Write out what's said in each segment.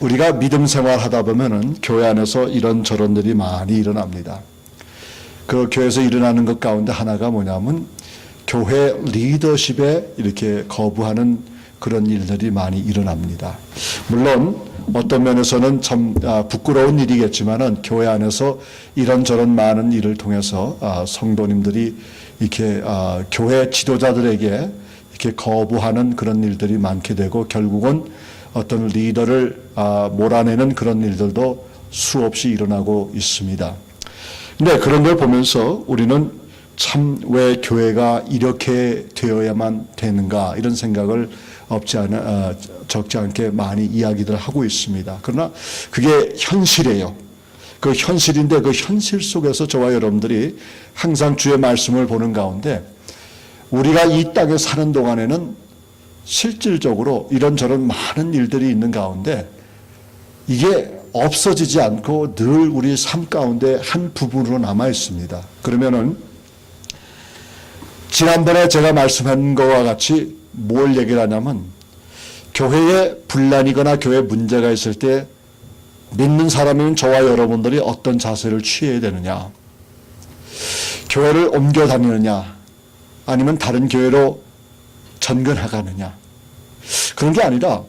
우리가 믿음 생활하다 보면은 교회 안에서 이런저런 일이 많이 일어납니다. 그 교회에서 일어나는 것 가운데 하나가 뭐냐면 교회 리더십에 이렇게 거부하는 그런 일들이 많이 일어납니다. 물론 어떤 면에서는 참 부끄러운 일이겠지만은 교회 안에서 이런저런 많은 일을 통해서 성도님들이 이렇게 교회 지도자들에게 이렇게 거부하는 그런 일들이 많게 되고 결국은 어떤 리더를 몰아내는 그런 일들도 수없이 일어나고 있습니다. 근데 그런 걸 보면서 우리는 참 왜 교회가 이렇게 되어야만 되는가 이런 생각을 적지 않게 많이 이야기들 하고 있습니다. 그러나 그게 현실이에요. 그 현실인데 그 현실 속에서 저와 여러분들이 항상 주의 말씀을 보는 가운데 우리가 이 땅에 사는 동안에는 실질적으로 이런저런 많은 일들이 있는 가운데 이게 없어지지 않고 늘 우리 삶 가운데 한 부분으로 남아 있습니다. 그러면은 지난번에 제가 말씀한 것과 같이 뭘 얘기를 하냐면 교회에 분란이거나 교회에 문제가 있을 때 믿는 사람인 저와 여러분들이 어떤 자세를 취해야 되느냐, 교회를 옮겨 다니느냐 아니면 다른 교회로 전근해가느냐, 그런 게 아니라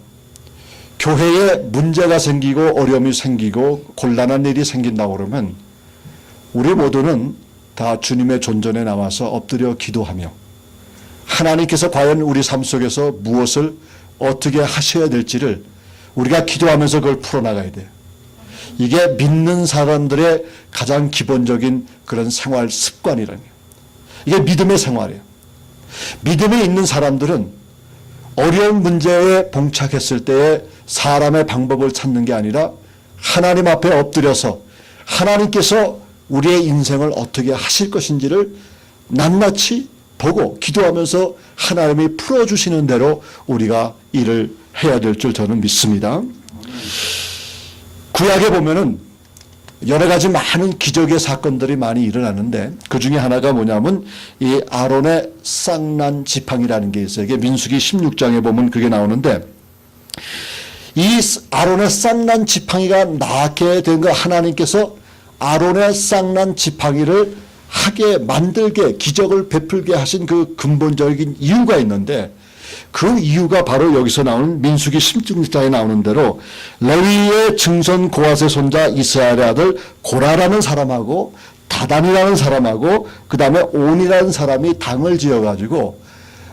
교회에 문제가 생기고 어려움이 생기고 곤란한 일이 생긴다고 그러면 우리 모두는 다 주님의 존전에 나와서 엎드려 기도하며 하나님께서 과연 우리 삶 속에서 무엇을 어떻게 하셔야 될지를 우리가 기도하면서 그걸 풀어나가야 돼요. 이게 믿는 사람들의 가장 기본적인 그런 생활 습관이라는 거예요. 이게 믿음의 생활이에요. 믿음이 있는 사람들은 어려운 문제에 봉착했을 때에 사람의 방법을 찾는 게 아니라 하나님 앞에 엎드려서 하나님께서 우리의 인생을 어떻게 하실 것인지를 낱낱이 보고 기도하면서 하나님이 풀어주시는 대로 우리가 일을 해야 될 줄 저는 믿습니다. 구약에 보면은 여러 가지 많은 기적의 사건들이 많이 일어나는데 그 중에 하나가 뭐냐면 이 아론의 쌍난 지팡이라는 게 있어요. 이게 민수기 16장에 보면 그게 나오는데 이 아론의 쌍난 지팡이가 나게 된 거 하나님께서 아론의 쌍난 지팡이를 하게 만들게 기적을 베풀게 하신 그 근본적인 이유가 있는데 그 이유가 바로 여기서 나오는 민수기 16장에 나오는 대로 레위의 증손 고핫의 손자 이스라엘의 아들 고라라는 사람하고 다단이라는 사람하고 그 다음에 온이라는 사람이 당을 지어가지고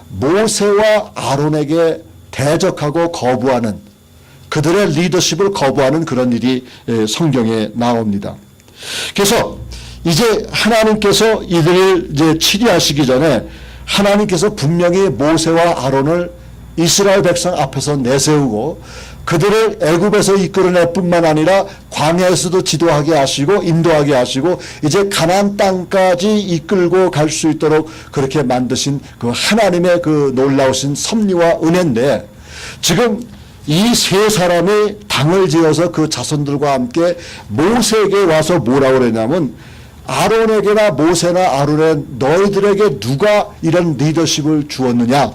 모세와 아론에게 대적하고 거부하는 그들의 리더십을 거부하는 그런 일이 성경에 나옵니다. 그래서 이제 하나님께서 이들을 이제 치리하시기 전에 하나님께서 분명히 모세와 아론을 이스라엘 백성 앞에서 내세우고 그들을 애굽에서 이끌어낼 뿐만 아니라 광야에서도 지도하게 하시고 인도하게 하시고 이제 가나안 땅까지 이끌고 갈 수 있도록 그렇게 만드신 그 하나님의 그 놀라우신 섭리와 은혜인데 지금 이 세 사람이 당을 지어서 그 자손들과 함께 모세에게 와서 뭐라고 그러냐면 아론에게나 모세나 아론에 너희들에게 누가 이런 리더십을 주었느냐,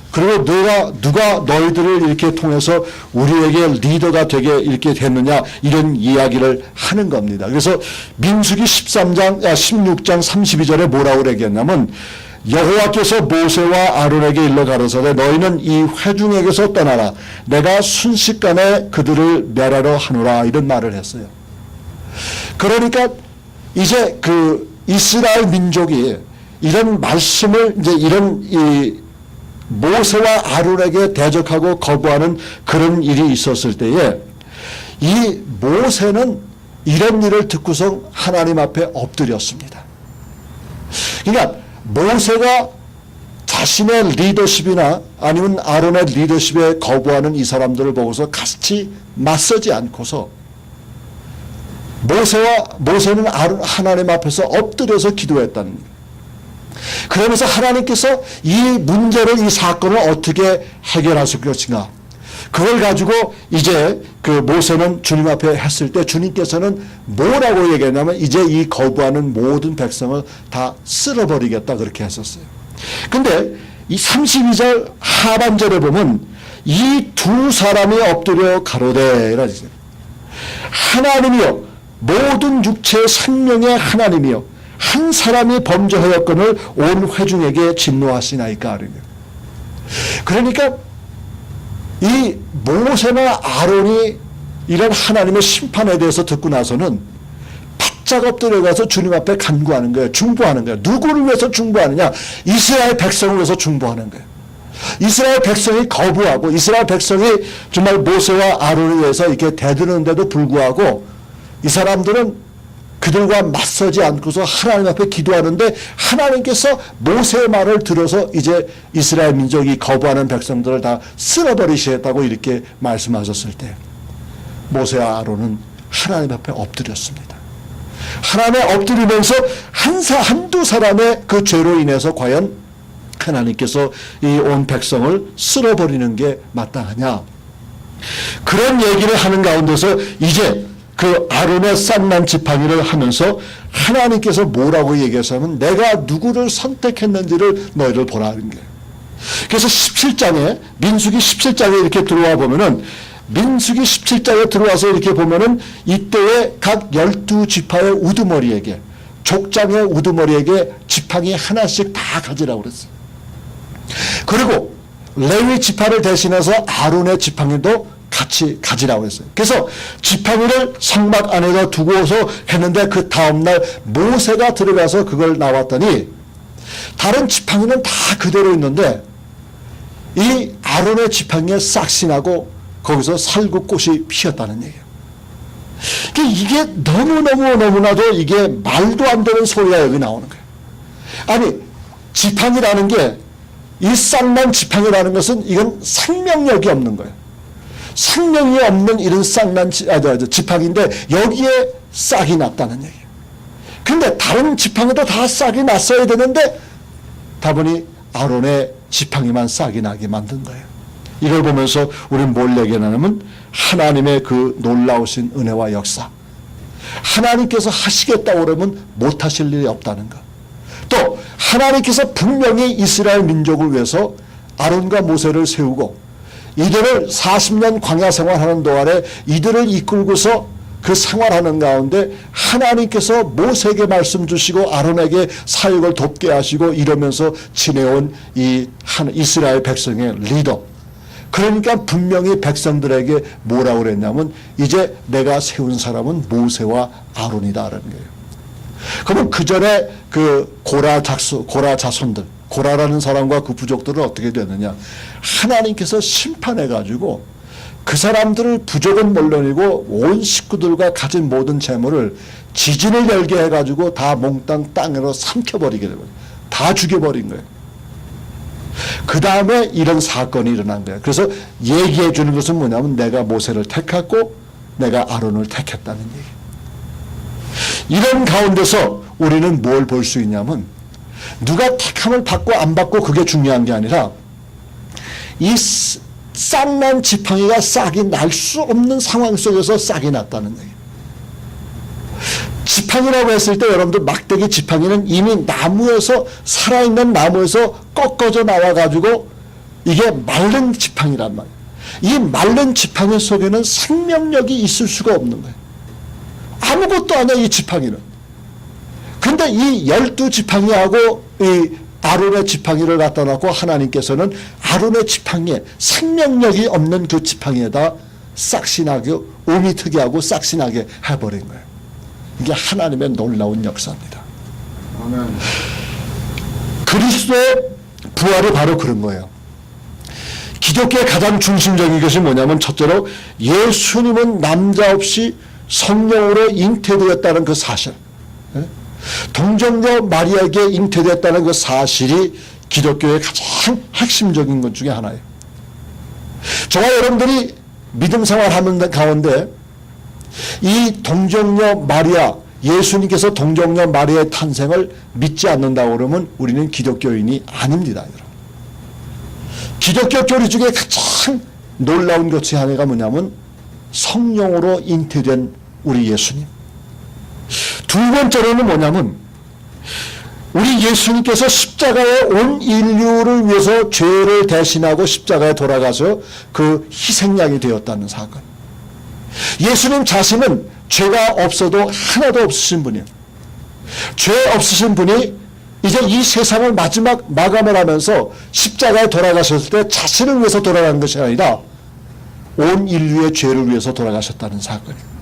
그리고 누가 너희들을 이렇게 통해서 우리에게 리더가 되게 이렇게 됐느냐 이런 이야기를 하는 겁니다. 그래서 민수기 16장 32절에 뭐라고 얘기했냐면 여호와께서 모세와 아론에게 일러 가로사대 너희는 이 회중에게서 떠나라 내가 순식간에 그들을 멸하려 하노라 이런 말을 했어요. 그러니까 이제 그 이스라엘 민족이 이런 말씀을 이제 이런 이 모세와 아론에게 대적하고 거부하는 그런 일이 있었을 때에 이 모세는 이런 일을 듣고서 하나님 앞에 엎드렸습니다. 그러니까 모세가 자신의 리더십이나 아니면 아론의 리더십에 거부하는 이 사람들을 보고서 같이 맞서지 않고서 모세는 하나님 앞에서 엎드려서 기도했다는 거예요. 그러면서 하나님께서 이 문제를 이 사건을 어떻게 해결하실 것인가 그걸 가지고 이제 그 모세는 주님 앞에 했을 때 주님께서는 뭐라고 얘기했냐면 이제 이 거부하는 모든 백성을 다 쓸어버리겠다 그렇게 했었어요. 근데 이 32절 하반절에 보면 이 두 사람이 엎드려 가로되, 하나님이여 모든 육체의 생명의 하나님이여 한 사람이 범죄하였거늘 온 회중에게 진노하시나이까. 그러니까 이 모세나 아론이 이런 하나님의 심판에 대해서 듣고 나서는 바짝 엎드려가서 주님 앞에 간구하는 거예요. 중보하는 거예요. 누구를 위해서 중보하느냐? 이스라엘 백성을 위해서 중보하는 거예요. 이스라엘 백성이 거부하고 이스라엘 백성이 정말 모세와 아론에 대해서 이렇게 대드는데도 불구하고 이 사람들은 그들과 맞서지 않고서 하나님 앞에 기도하는데 하나님께서 모세의 말을 들어서 이제 이스라엘 민족이 거부하는 백성들을 다 쓸어버리시겠다고 이렇게 말씀하셨을 때 모세와 아론은 하나님 앞에 엎드렸습니다. 하나님에 엎드리면서 한두 사람의 그 죄로 인해서 과연 하나님께서 이 온 백성을 쓸어버리는 게 마땅하냐, 그런 얘기를 하는 가운데서 이제 그 아론의 쌍난 지팡이를 하면서 하나님께서 뭐라고 얘기하시냐면 내가 누구를 선택했는지를 너희를 보라는 거예요. 그래서 17장에 민수기 17장에 이렇게 들어와 보면은 민수기 17장에 들어와서 이렇게 보면은 이때에 각 12지파의 우두머리에게 족장의 우두머리에게 지팡이 하나씩 다 가지라고 그랬어요. 그리고 레위 지파를 대신해서 아론의 지팡이도 같이 가지라고 했어요. 그래서 지팡이를 성막 안에다 두고서 했는데 그 다음날 모세가 들어가서 그걸 나왔더니 다른 지팡이는 다 그대로 있는데 이 아론의 지팡이에 싹시 나고 거기서 살구꽃이 피었다는 얘기예요. 이게 너무나도 이게 말도 안 되는 소리가 여기 나오는 거예요. 아니 지팡이라는 게 이 쌍난 지팡이라는 것은 이건 생명력이 없는 거예요. 생명이 없는 이런 쌍난 지팡이인데 여기에 싹이 났다는 얘기예요. 근데 다른 지팡이도 다 싹이 났어야 되는데 다분히 아론의 지팡이만 싹이 나게 만든 거예요. 이걸 보면서 우리는 뭘 얘기하냐면 하나님의 그 놀라우신 은혜와 역사, 하나님께서 하시겠다고 그러면 못하실 일이 없다는 것, 또 하나님께서 분명히 이스라엘 민족을 위해서 아론과 모세를 세우고 이들을 40년 광야 생활하는 동안에 이들을 이끌고서 그 생활하는 가운데 하나님께서 모세에게 말씀 주시고 아론에게 사역을 돕게 하시고 이러면서 지내온 이 이스라엘 백성의 리더, 그러니까 분명히 백성들에게 뭐라고 그랬냐면 이제 내가 세운 사람은 모세와 아론이다라는 거예요. 그러면 그 전에 그 고라 자손들, 고라라는 사람과 그 부족들은 어떻게 됐느냐? 하나님께서 심판해가지고 그 사람들을 부족은 물론이고 온 식구들과 가진 모든 재물을 지진을 열게 해가지고 다 몽땅 땅으로 삼켜버리게 되고 다 죽여버린 거예요. 그 다음에 이런 사건이 일어난 거예요. 그래서 얘기해 주는 것은 뭐냐면 내가 모세를 택했고 내가 아론을 택했다는 얘기. 이런 가운데서 우리는 뭘 볼 수 있냐면 누가 택함을 받고 안 받고 그게 중요한 게 아니라 이 싹난 지팡이가 싹이 날 수 없는 상황 속에서 싹이 났다는 얘기. 지팡이라고 했을 때 여러분들 막대기 지팡이는 이미 나무에서 살아있는 나무에서 꺾어져 나와가지고 이게 마른 지팡이란 말이에요. 이 마른 지팡이 속에는 생명력이 있을 수가 없는 거예요. 아무것도 아니야 이 지팡이는. 근데 이 12지팡이하고 이 아론의 지팡이를 갖다 놓고 하나님께서는 아론의 지팡이에 생명력이 없는 그 지팡이에다 싹신하게 오미 트게 하고 싹신하게 해버린 거예요. 이게 하나님의 놀라운 역사입니다. 아멘. 그리스도의 부활이 바로 그런 거예요. 기독교의 가장 중심적인 것이 뭐냐면 첫째로 예수님은 남자 없이 성령으로 잉태되었다는 그 사실, 동정녀 마리아에게 잉태되었다는 그 사실이 기독교의 가장 핵심적인 것 중에 하나예요. 저와 여러분들이 믿음 생활하는 가운데 이 동정녀 마리아, 예수님께서 동정녀 마리아의 탄생을 믿지 않는다고 그러면 우리는 기독교인이 아닙니다. 여러분. 기독교 교리 중에 가장 놀라운 것 중에 하나가 뭐냐면 성령으로 잉태된 우리 예수님. 두 번째로는 뭐냐면 우리 예수님께서 십자가에 온 인류를 위해서 죄를 대신하고 십자가에 돌아가서 그 희생양이 되었다는 사건. 예수님 자신은 죄가 없어도 하나도 없으신 분이에요. 죄 없으신 분이 이제 이 세상을 마지막 마감을 하면서 십자가에 돌아가셨을 때 자신을 위해서 돌아가는 것이 아니라 온 인류의 죄를 위해서 돌아가셨다는 사건이에요.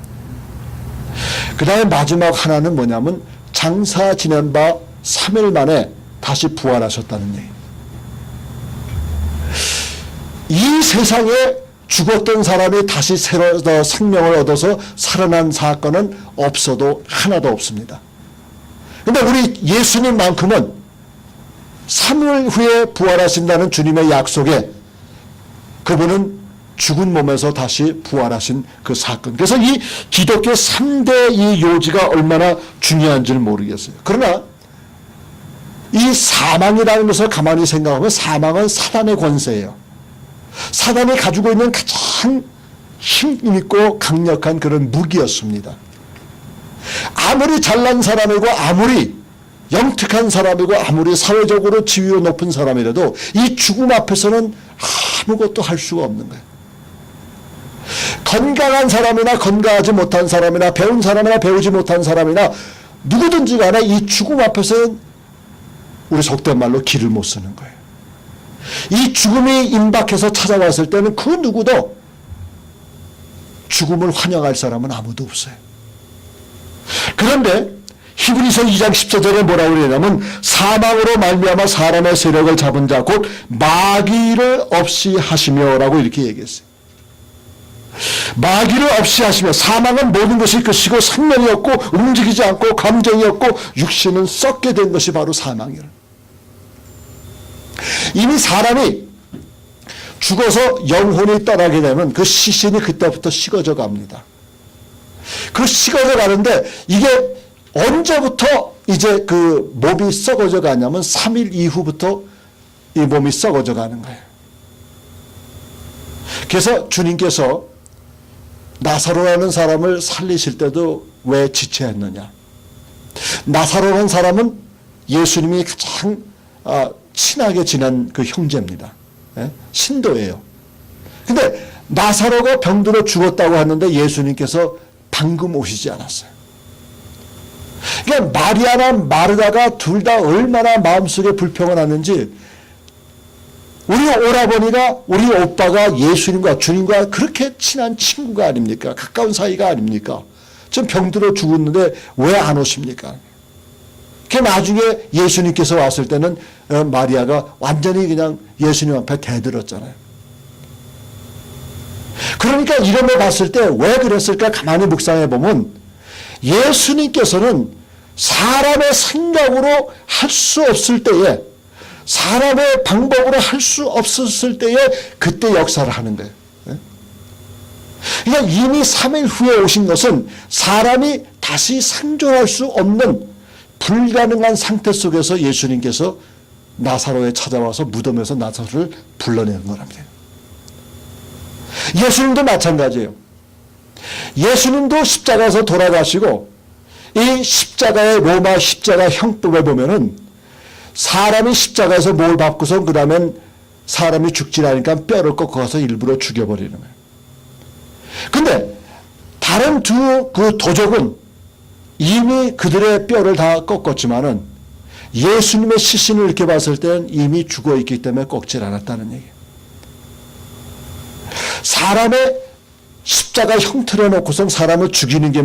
그 다음에 마지막 하나는 뭐냐면 장사 지낸 바 3일 만에 다시 부활하셨다는 얘기예요. 이 세상에 죽었던 사람이 다시 새로 생명을 얻어서 살아난 사건은 없어도 하나도 없습니다. 그런데 우리 예수님만큼은 3일 후에 부활하신다는 주님의 약속에 그분은 죽은 몸에서 다시 부활하신 그 사건. 그래서 이 기독교 3대 이 요지가 얼마나 중요한지를 모르겠어요. 그러나 이 사망이라는 것을 가만히 생각하면 사망은 사단의 권세예요. 사단이 가지고 있는 가장 힘있고 강력한 그런 무기였습니다. 아무리 잘난 사람이고 아무리 영특한 사람이고 아무리 사회적으로 지위가 높은 사람이라도 이 죽음 앞에서는 아무것도 할 수가 없는 거예요. 건강한 사람이나 건강하지 못한 사람이나 배운 사람이나 배우지 못한 사람이나 누구든지 간에 이 죽음 앞에서는 우리 속된 말로 길을 못 쓰는 거예요. 이 죽음이 임박해서 찾아왔을 때는 그 누구도 죽음을 환영할 사람은 아무도 없어요. 그런데 히브리서 2장 14절에 뭐라고 그러냐면 사망으로 말미암아 사람의 세력을 잡은 자 곧 마귀를 없이 하시며 라고 이렇게 얘기했어요. 마귀를 없이 하시며 사망은 모든 것이 끝이고 생명이 없고 움직이지 않고 감정이 없고 육신은 썩게 된 것이 바로 사망이라. 이미 사람이 죽어서 영혼이 떠나게 되면 그 시신이 그때부터 식어져 갑니다. 그 식어져 가는데 이게 언제부터 이제 그 몸이 썩어져 가냐면 3일 이후부터 이 몸이 썩어져 가는 거예요. 그래서 주님께서 나사로라는 사람을 살리실 때도 왜 지체했느냐. 나사로라는 사람은 예수님이 가장 친하게 지낸 그 형제입니다. 신도예요. 근데 나사로가 병들어 죽었다고 하는데 예수님께서 방금 오시지 않았어요. 그러니까 마리아나 마르다가 둘 다 얼마나 마음속에 불평을 하는지 우리 오라버니가 우리 오빠가 예수님과 주님과 그렇게 친한 친구가 아닙니까? 가까운 사이가 아닙니까? 좀 병들어 죽었는데 왜 안 오십니까? 그 나중에 예수님께서 왔을 때는 마리아가 완전히 그냥 예수님 앞에 대들었잖아요. 그러니까 이런 거 봤을 때 왜 그랬을까 가만히 묵상해 보면 예수님께서는 사람의 생각으로 할 수 없을 때에 사람의 방법으로 할 수 없었을 때에 그때 역사를 하는 거예요. 그러니까 이미 3일 후에 오신 것은 사람이 다시 생존할 수 없는 불가능한 상태 속에서 예수님께서 나사로에 찾아와서 무덤에서 나사로를 불러내는 거랍니다. 예수님도 마찬가지예요. 예수님도 십자가에서 돌아가시고 이 십자가의 로마 십자가 형법에 보면은 사람이 십자가에서 뭘 받고서 그 다음엔 사람이 죽지 않으니까 뼈를 꺾어서 일부러 죽여버리는 거예요. 근데 다른 두 그 도적은 이미 그들의 뼈를 다 꺾었지만은 예수님의 시신을 이렇게 봤을 때는 이미 죽어있기 때문에 꺾질 않았다는 얘기예요. 사람의 십자가 형틀에 놓고서 사람을 죽이는 게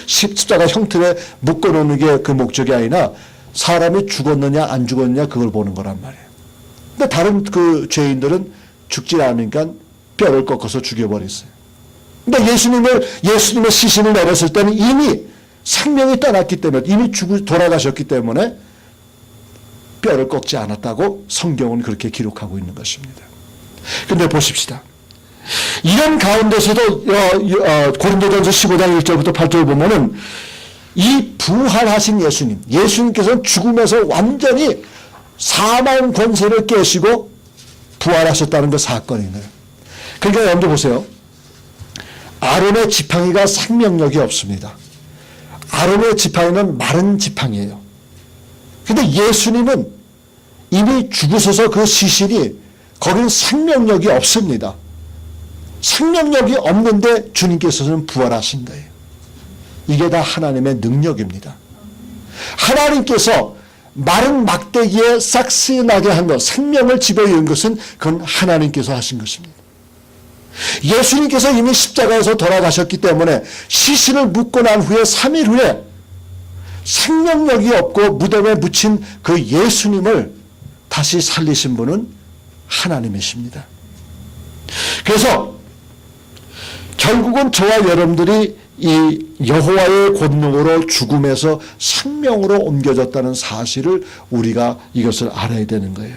십자가 형틀에 묶어놓는 게 그 목적이 아니라 사람이 죽었느냐 안 죽었느냐 그걸 보는 거란 말이에요. 근데 다른 그 죄인들은 죽지 않으니까 뼈를 꺾어서 죽여버렸어요. 근데 예수님의 시신을 내렸을 때는 이미 생명이 떠났기 때문에 이미 돌아가셨기 때문에 뼈를 꺾지 않았다고 성경은 그렇게 기록하고 있는 것입니다. 근데 보십시다. 이런 가운데서도 고린도전서 15장 1절부터 8절 보면은 이 부활하신 예수님께서는 죽음에서 완전히 사망 권세를 깨시고 부활하셨다는 그 사건이네요. 그러니까 여러분들 보세요. 아론의 지팡이가 생명력이 없습니다. 아론의 지팡이는 마른 지팡이에요. 근데 예수님은 이미 죽으셔서 그 시신이 거기는 생명력이 없습니다. 생명력이 없는데 주님께서는 부활하신 거예요. 이게 다 하나님의 능력입니다. 하나님께서 마른 막대기에 싹스나게 한 것, 생명을 집어이은 것은 그건 하나님께서 하신 것입니다. 예수님께서 이미 십자가에서 돌아가셨기 때문에 시신을 묻고 난 후에 3일 후에 생명력이 없고 무덤에 묻힌 그 예수님을 다시 살리신 분은 하나님이십니다. 그래서 결국은 저와 여러분들이 이 여호와의 권능으로 죽음에서 생명으로 옮겨졌다는 사실을 우리가 이것을 알아야 되는 거예요.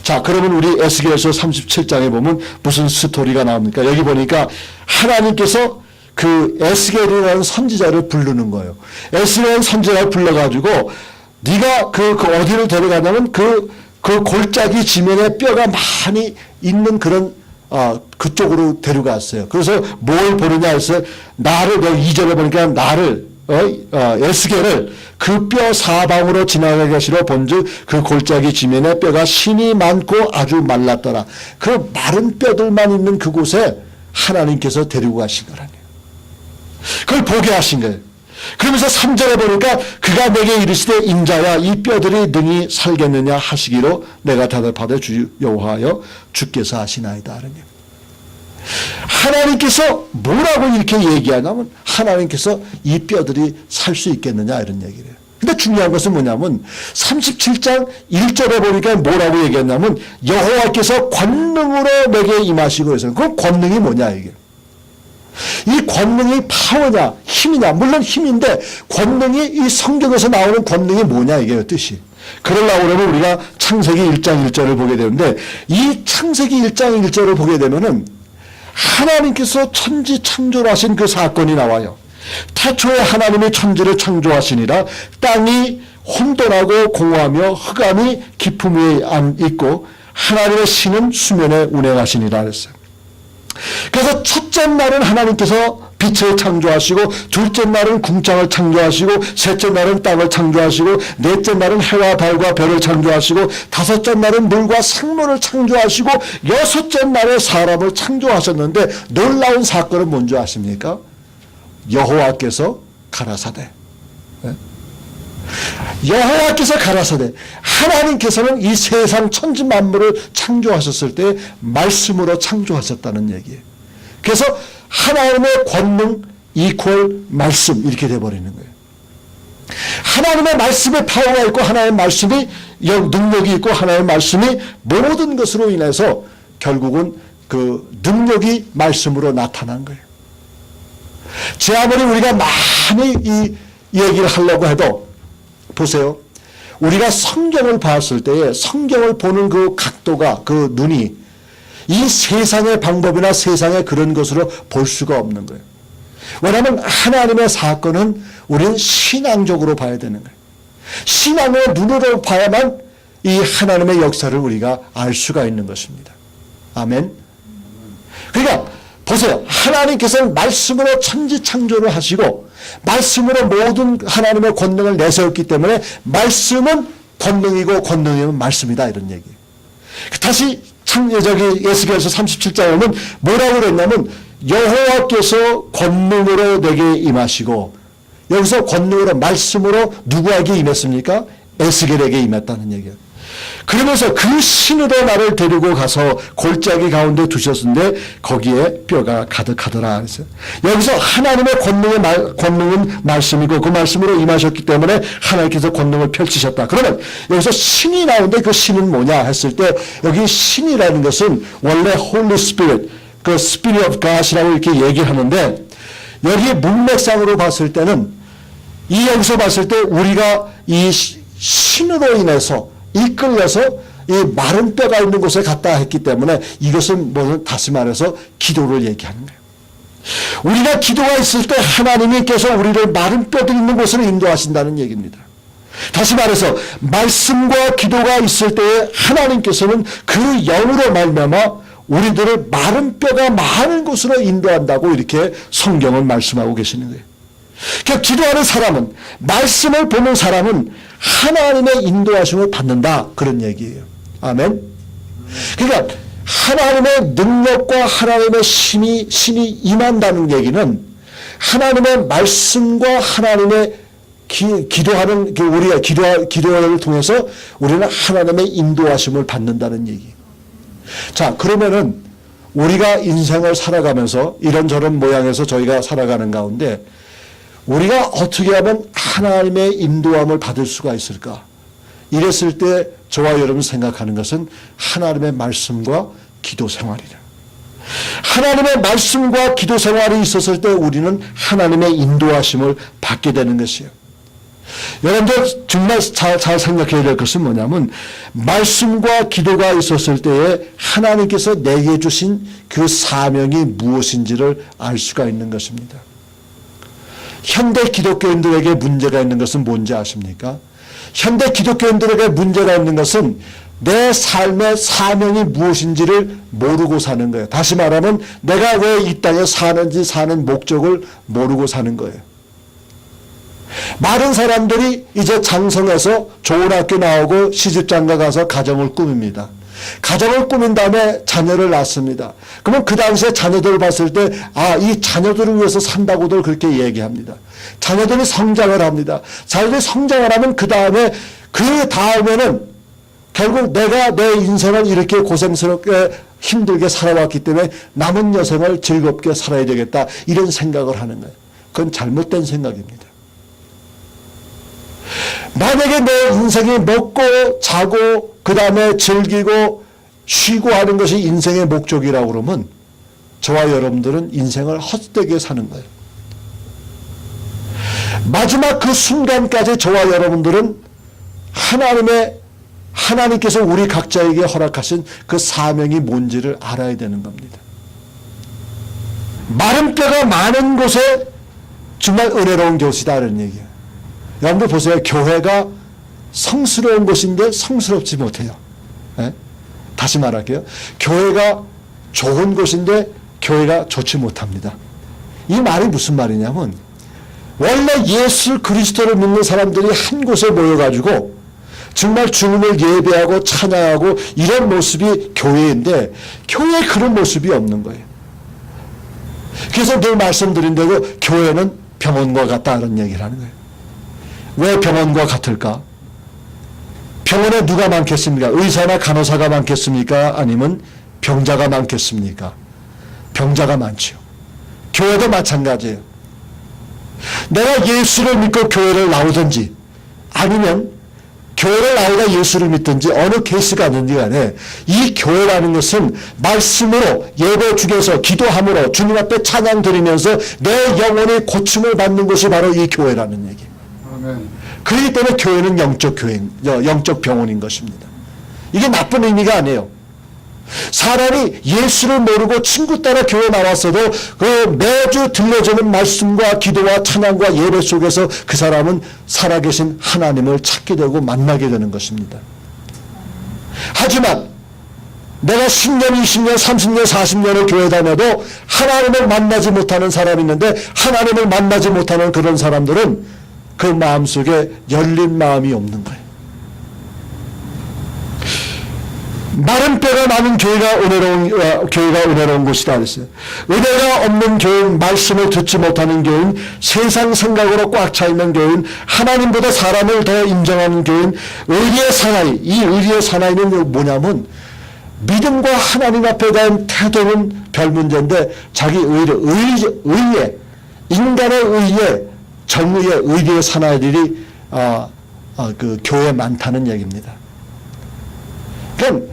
자, 그러면 우리 에스겔서 37장에 보면 무슨 스토리가 나옵니까? 여기 보니까 하나님께서 그 에스겔이라는 선지자를 부르는 거예요. 에스겔이라는 선지자를 불러가지고 네가 그 어디를 데려가냐면 그 골짜기 지면에 뼈가 많이 있는 그런 그쪽으로 데려갔어요. 그래서 뭘 보느냐 해서 나를 2절에 보니까 나를 에스겔을 그 뼈 사방으로 지나가게 하시러 본즉 그 골짜기 지면에 뼈가 신이 많고 아주 말랐더라. 그 마른 뼈들만 있는 그곳에 하나님께서 데리고 가신 거라네요. 그걸 보게 하신 거예요. 그러면서 3절에 보니까 그가 내게 이르시되 인자야 이 뼈들이 능히 살겠느냐 하시기로 내가 대답하되 주 여호와여 주께서 하시나이다. 하나님께서 뭐라고 이렇게 얘기하냐면 하나님께서 이 뼈들이 살 수 있겠느냐 이런 얘기를 해요. 근데 중요한 것은 뭐냐면 37장 1절에 보니까 뭐라고 얘기했냐면 여호와께서 권능으로 내게 임하시고 해서 그 권능이 뭐냐 이게. 이 권능이 파워냐 힘이냐 물론 힘인데 권능이 이 성경에서 나오는 권능이 뭐냐 이게 뜻이. 그러려고 그러면 우리가 창세기 1장 1절을 보게 되는데 이 창세기 1장 1절을 보게 되면은 하나님께서 천지 창조를 하신 그 사건이 나와요. 태초에 하나님이 천지를 창조하시니라 땅이 혼돈하고 공허하며 흑암이 깊음 위에 있고 하나님의 신은 수면에 운행하시니라 그랬어요. 그래서 첫째 날은 하나님께서 빛을 창조하시고 둘째 날은 궁창을 창조하시고 셋째 날은 땅을 창조하시고 넷째 날은 해와 달과 별을 창조하시고 다섯째 날은 물과 생물을 창조하시고 여섯째 날에 사람을 창조하셨는데 놀라운 사건은 뭔지 아십니까? 여호와께서 가라사대. 여호와께서 가라사대. 하나님께서는 이 세상 천지 만물을 창조하셨을 때 말씀으로 창조하셨다는 얘기예요. 그래서 하나님의 권능 이퀄 말씀 이렇게 돼버리는 거예요. 하나님의 말씀에 파워가 있고 하나님의 말씀이 능력이 있고 하나님의 말씀이 모든 것으로 인해서 결국은 그 능력이 말씀으로 나타난 거예요. 제 아무리 우리가 많이 이 얘기를 하려고 해도 보세요. 우리가 성경을 봤을 때에 성경을 보는 그 각도가 그 눈이 이 세상의 방법이나 세상의 그런 것으로 볼 수가 없는 거예요. 왜냐하면 하나님의 사건은 우리는 신앙적으로 봐야 되는 거예요. 신앙의 눈으로 봐야만 이 하나님의 역사를 우리가 알 수가 있는 것입니다. 아멘. 그러니까 보세요. 하나님께서는 말씀으로 천지 창조를 하시고 말씀으로 모든 하나님의 권능을 내세웠기 때문에 말씀은 권능이고 권능이면 말씀이다 이런 얘기예요. 다시 에스겔서 37장에 보면 뭐라고 그랬냐면 여호와께서 권능으로 내게 임하시고 여기서 권능으로 말씀으로 누구에게 임했습니까? 에스겔에게 임했다는 얘기예요. 그러면서 그 신으로 나를 데리고 가서 골짜기 가운데 두셨는데 거기에 뼈가 가득하더라 그랬어요. 여기서 하나님의 권능은 말씀이고 그 말씀으로 임하셨기 때문에 하나님께서 권능을 펼치셨다. 그러면 여기서 신이 나오는데 그 신은 뭐냐 했을 때 여기 신이라는 것은 원래 Holy Spirit, 그 Spirit of God이라고 이렇게 얘기하는데 여기 문맥상으로 봤을 때는 이 여기서 봤을 때 우리가 이 신으로 인해서 이끌려서 이 마른 뼈가 있는 곳에 갔다 했기 때문에 이것은 다시 말해서 기도를 얘기하는 거예요. 우리가 기도가 있을 때 하나님께서 우리를 마른 뼈들 있는 곳으로 인도하신다는 얘기입니다. 다시 말해서 말씀과 기도가 있을 때에 하나님께서는 그 영으로 말미암아 우리들을 마른 뼈가 많은 곳으로 인도한다고 이렇게 성경은 말씀하고 계시는 거예요. 그러니까 기도하는 사람은 말씀을 보는 사람은 하나님의 인도하심을 받는다. 그런 얘기예요. 아멘. 그러니까 하나님의 능력과 하나님의 신이 임한다는 얘기는 하나님의 말씀과 하나님의 기도하는 우리가 기도를 통해서 우리는 하나님의 인도하심을 받는다는 얘기. 자, 그러면은 우리가 인생을 살아가면서 이런저런 모양에서 저희가 살아가는 가운데 우리가 어떻게 하면 하나님의 인도함을 받을 수가 있을까? 이랬을 때 저와 여러분 생각하는 것은 하나님의 말씀과 기도 생활이다. 하나님의 말씀과 기도 생활이 있었을 때 우리는 하나님의 인도하심을 받게 되는 것이에요. 여러분들 정말 잘 생각해야 될 것은 뭐냐면 말씀과 기도가 있었을 때에 하나님께서 내게 주신 그 사명이 무엇인지를 알 수가 있는 것입니다. 현대 기독교인들에게 문제가 있는 것은 뭔지 아십니까? 현대 기독교인들에게 문제가 있는 것은 내 삶의 사명이 무엇인지를 모르고 사는 거예요. 다시 말하면 내가 왜 이 땅에 사는지 사는 목적을 모르고 사는 거예요. 많은 사람들이 이제 장성해서 좋은 학교 나오고 시집장가 가서 가정을 꾸밉니다. 가정을 꾸민 다음에 자녀를 낳습니다. 그러면 그 당시에 자녀들을 봤을 때 이 자녀들을 위해서 산다고들 그렇게 얘기합니다. 자녀들이 성장을 합니다. 자녀들이 성장을 하면 그 다음에는 결국 내가 내 인생을 이렇게 고생스럽게 힘들게 살아왔기 때문에 남은 여생을 즐겁게 살아야 되겠다 이런 생각을 하는 거예요. 그건 잘못된 생각입니다. 만약에 내 인생이 먹고 자고 그 다음에 즐기고 쉬고 하는 것이 인생의 목적이라고 그러면 저와 여러분들은 인생을 헛되게 사는 거예요. 마지막 그 순간까지 저와 여러분들은 하나님께서 우리 각자에게 허락하신 그 사명이 뭔지를 알아야 되는 겁니다. 마른 뼈가 많은 곳에 정말 은혜로운 곳이다라는 얘기예요. 여러분들 보세요. 교회가 성스러운 곳인데 성스럽지 못해요. 네? 다시 말할게요. 교회가 좋은 곳인데 교회가 좋지 못합니다. 이 말이 무슨 말이냐면 원래 예수 그리스도를 믿는 사람들이 한 곳에 모여가지고 정말 주님을 예배하고 찬양하고 이런 모습이 교회인데 교회에 그런 모습이 없는 거예요. 그래서 늘 말씀드린 대로 교회는 병원과 같다는 얘기를 하는 거예요. 왜 병원과 같을까? 병원에 누가 많겠습니까? 의사나 간호사가 많겠습니까? 아니면 병자가 많겠습니까? 병자가 많죠. 교회도 마찬가지예요. 내가 예수를 믿고 교회를 나오든지 아니면 교회를 나오다 예수를 믿든지 어느 케이스가 아닌지 간에 이 교회라는 것은 말씀으로 예배 중에서 기도함으로 주님 앞에 찬양 드리면서 내 영혼이 고침을 받는 것이 바로 이 교회라는 얘기예요. 그렇기 때문에 교회는 영적 병원인 것입니다. 이게 나쁜 의미가 아니에요. 사람이 예수를 모르고 친구 따라 교회 나왔어도 그 매주 들려주는 말씀과 기도와 찬양과 예배 속에서 그 사람은 살아계신 하나님을 찾게 되고 만나게 되는 것입니다. 하지만 내가 10년, 20년, 30년, 40년을 교회 다녀도 하나님을 만나지 못하는 사람이 있는데 하나님을 만나지 못하는 그런 사람들은 그 마음속에 열린 마음이 없는 거예요. 마른 뼈가 많은 교회가 은혜로운 곳이다 그랬어요. 은혜가 없는 교회는 말씀을 듣지 못하는 교회는 세상 생각으로 꽉 차 있는 교회는 하나님보다 사람을 더 인정하는 교회는 의리의 사나이. 이 의리의 사나이는 뭐냐면 믿음과 하나님 앞에 대한 태도는 별 문제인데 자기 의에 인간의 의에 정의의 의리의 사나이들이 그 교회에 많다는 얘기입니다. 그럼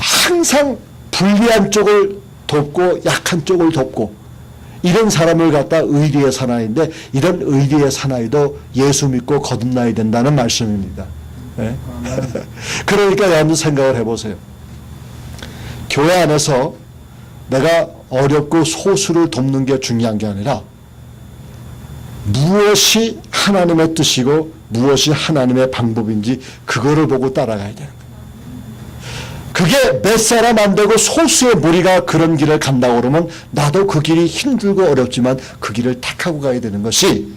항상 불리한 쪽을 돕고 약한 쪽을 돕고 이런 사람을 갖다 의리의 사나이인데 이런 의리의 사나이도 예수 믿고 거듭나야 된다는 말씀입니다. 네? 그러니까 여러분 생각을 해보세요. 교회 안에서 내가 어렵고 소수를 돕는 게 중요한 게 아니라 무엇이 하나님의 뜻이고 무엇이 하나님의 방법인지 그거를 보고 따라가야 되는 거예요. 그게 몇 사람 안 되고 소수의 무리가 그런 길을 간다고 그러면 나도 그 길이 힘들고 어렵지만 그 길을 택하고 가야 되는 것이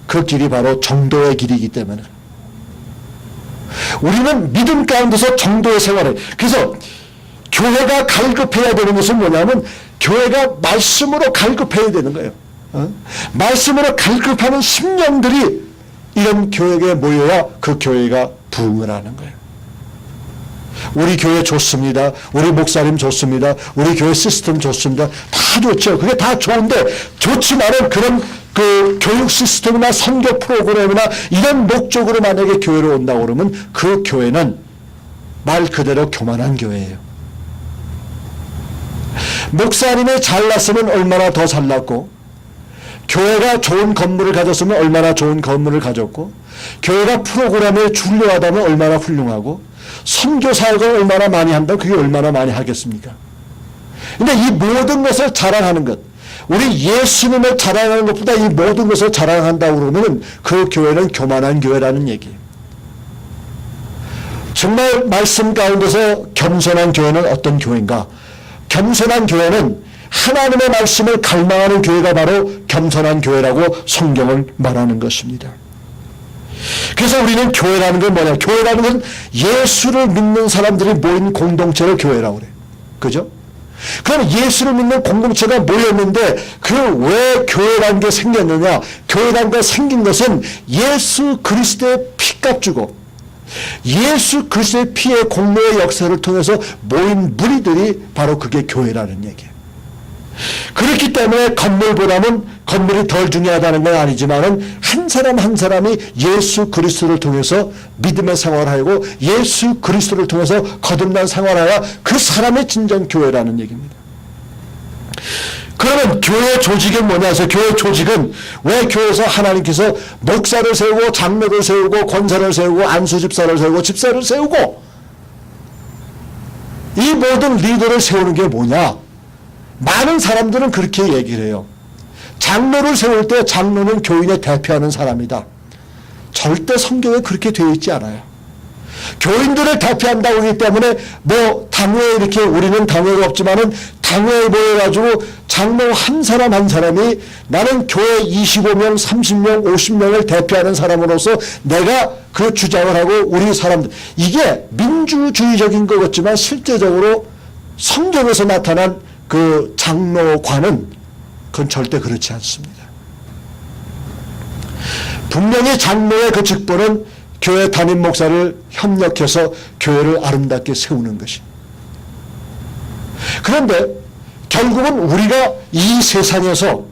그 길이 바로 정도의 길이기 때문에 우리는 믿음 가운데서 정도의 생활을. 그래서 교회가 갈급해야 되는 것은 뭐냐면 교회가 말씀으로 갈급해야 되는 거예요. 말씀으로 갈급하는 심령들이 이런 교회에 모여야 그 교회가 부흥을 하는 거예요. 우리 교회 좋습니다. 우리 목사님 좋습니다. 우리 교회 시스템 좋습니다. 다 좋죠. 그게 다 좋은데 좋지만은 그런 그 교육 시스템이나 선교 프로그램이나 이런 목적으로 만약에 교회로 온다고 그러면 그 교회는 말 그대로 교만한 교회예요. 목사님이 잘났으면 얼마나 더 잘났고, 교회가 좋은 건물을 가졌으면 얼마나 좋은 건물을 가졌고, 교회가 프로그램에 훌륭하다면 얼마나 훌륭하고, 선교 사역을 얼마나 많이 한다면 그게 얼마나 많이 하겠습니까? 근데 이 모든 것을 자랑하는 것, 우리 예수님을 자랑하는 것보다 이 모든 것을 자랑한다고 그러면 그 교회는 교만한 교회라는 얘기예요. 정말 말씀 가운데서 겸손한 교회는 어떤 교회인가? 겸손한 교회는 하나님의 말씀을 갈망하는 교회가 바로 겸손한 교회라고 성경을 말하는 것입니다. 그래서 우리는 교회라는 건 뭐냐? 교회라는 건 예수를 믿는 사람들이 모인 공동체를 교회라고 그래요. 그죠? 그럼 예수를 믿는 공동체가 모였는데 그 왜 교회라는 게 생겼느냐? 교회라는 게 생긴 것은 예수 그리스도의 피값 주고 예수 그리스도의 피의 공로의 역사를 통해서 모인 무리들이 바로 그게 교회라는 얘기예요. 그렇기 때문에 건물보다는 건물이 덜 중요하다는 건 아니지만은 한 사람 한 사람이 예수 그리스도를 통해서 믿음의 생활하고 예수 그리스도를 통해서 거듭난 생활하여 그 사람의 진정 교회라는 얘기입니다. 그러면 교회 조직은 뭐냐 해서 교회 조직은 왜 교회에서 하나님께서 목사를 세우고 장로를 세우고 권사를 세우고 안수집사를 세우고 집사를 세우고 이 모든 리더를 세우는 게 뭐냐? 많은 사람들은 그렇게 얘기를 해요. 장로를 세울 때 장로는 교인에 대표하는 사람이다. 절대 성경에 그렇게 되어 있지 않아요. 교인들을 대표한다고 하기 때문에 뭐 당회에 이렇게 우리는 당회가 없지만은 당회에 모여가지고 장로 한 사람 한 사람이 나는 교회 25명, 30명, 50명을 대표하는 사람으로서 내가 그 주장을 하고 우리 사람들 이게 민주주의적인 것 같지만 실제적으로 성경에서 나타난 그 장로관은 그건 절대 그렇지 않습니다. 분명히 장로의 그 직분은 교회 담임 목사를 협력해서 교회를 아름답게 세우는 것입니다. 그런데 결국은 우리가 이 세상에서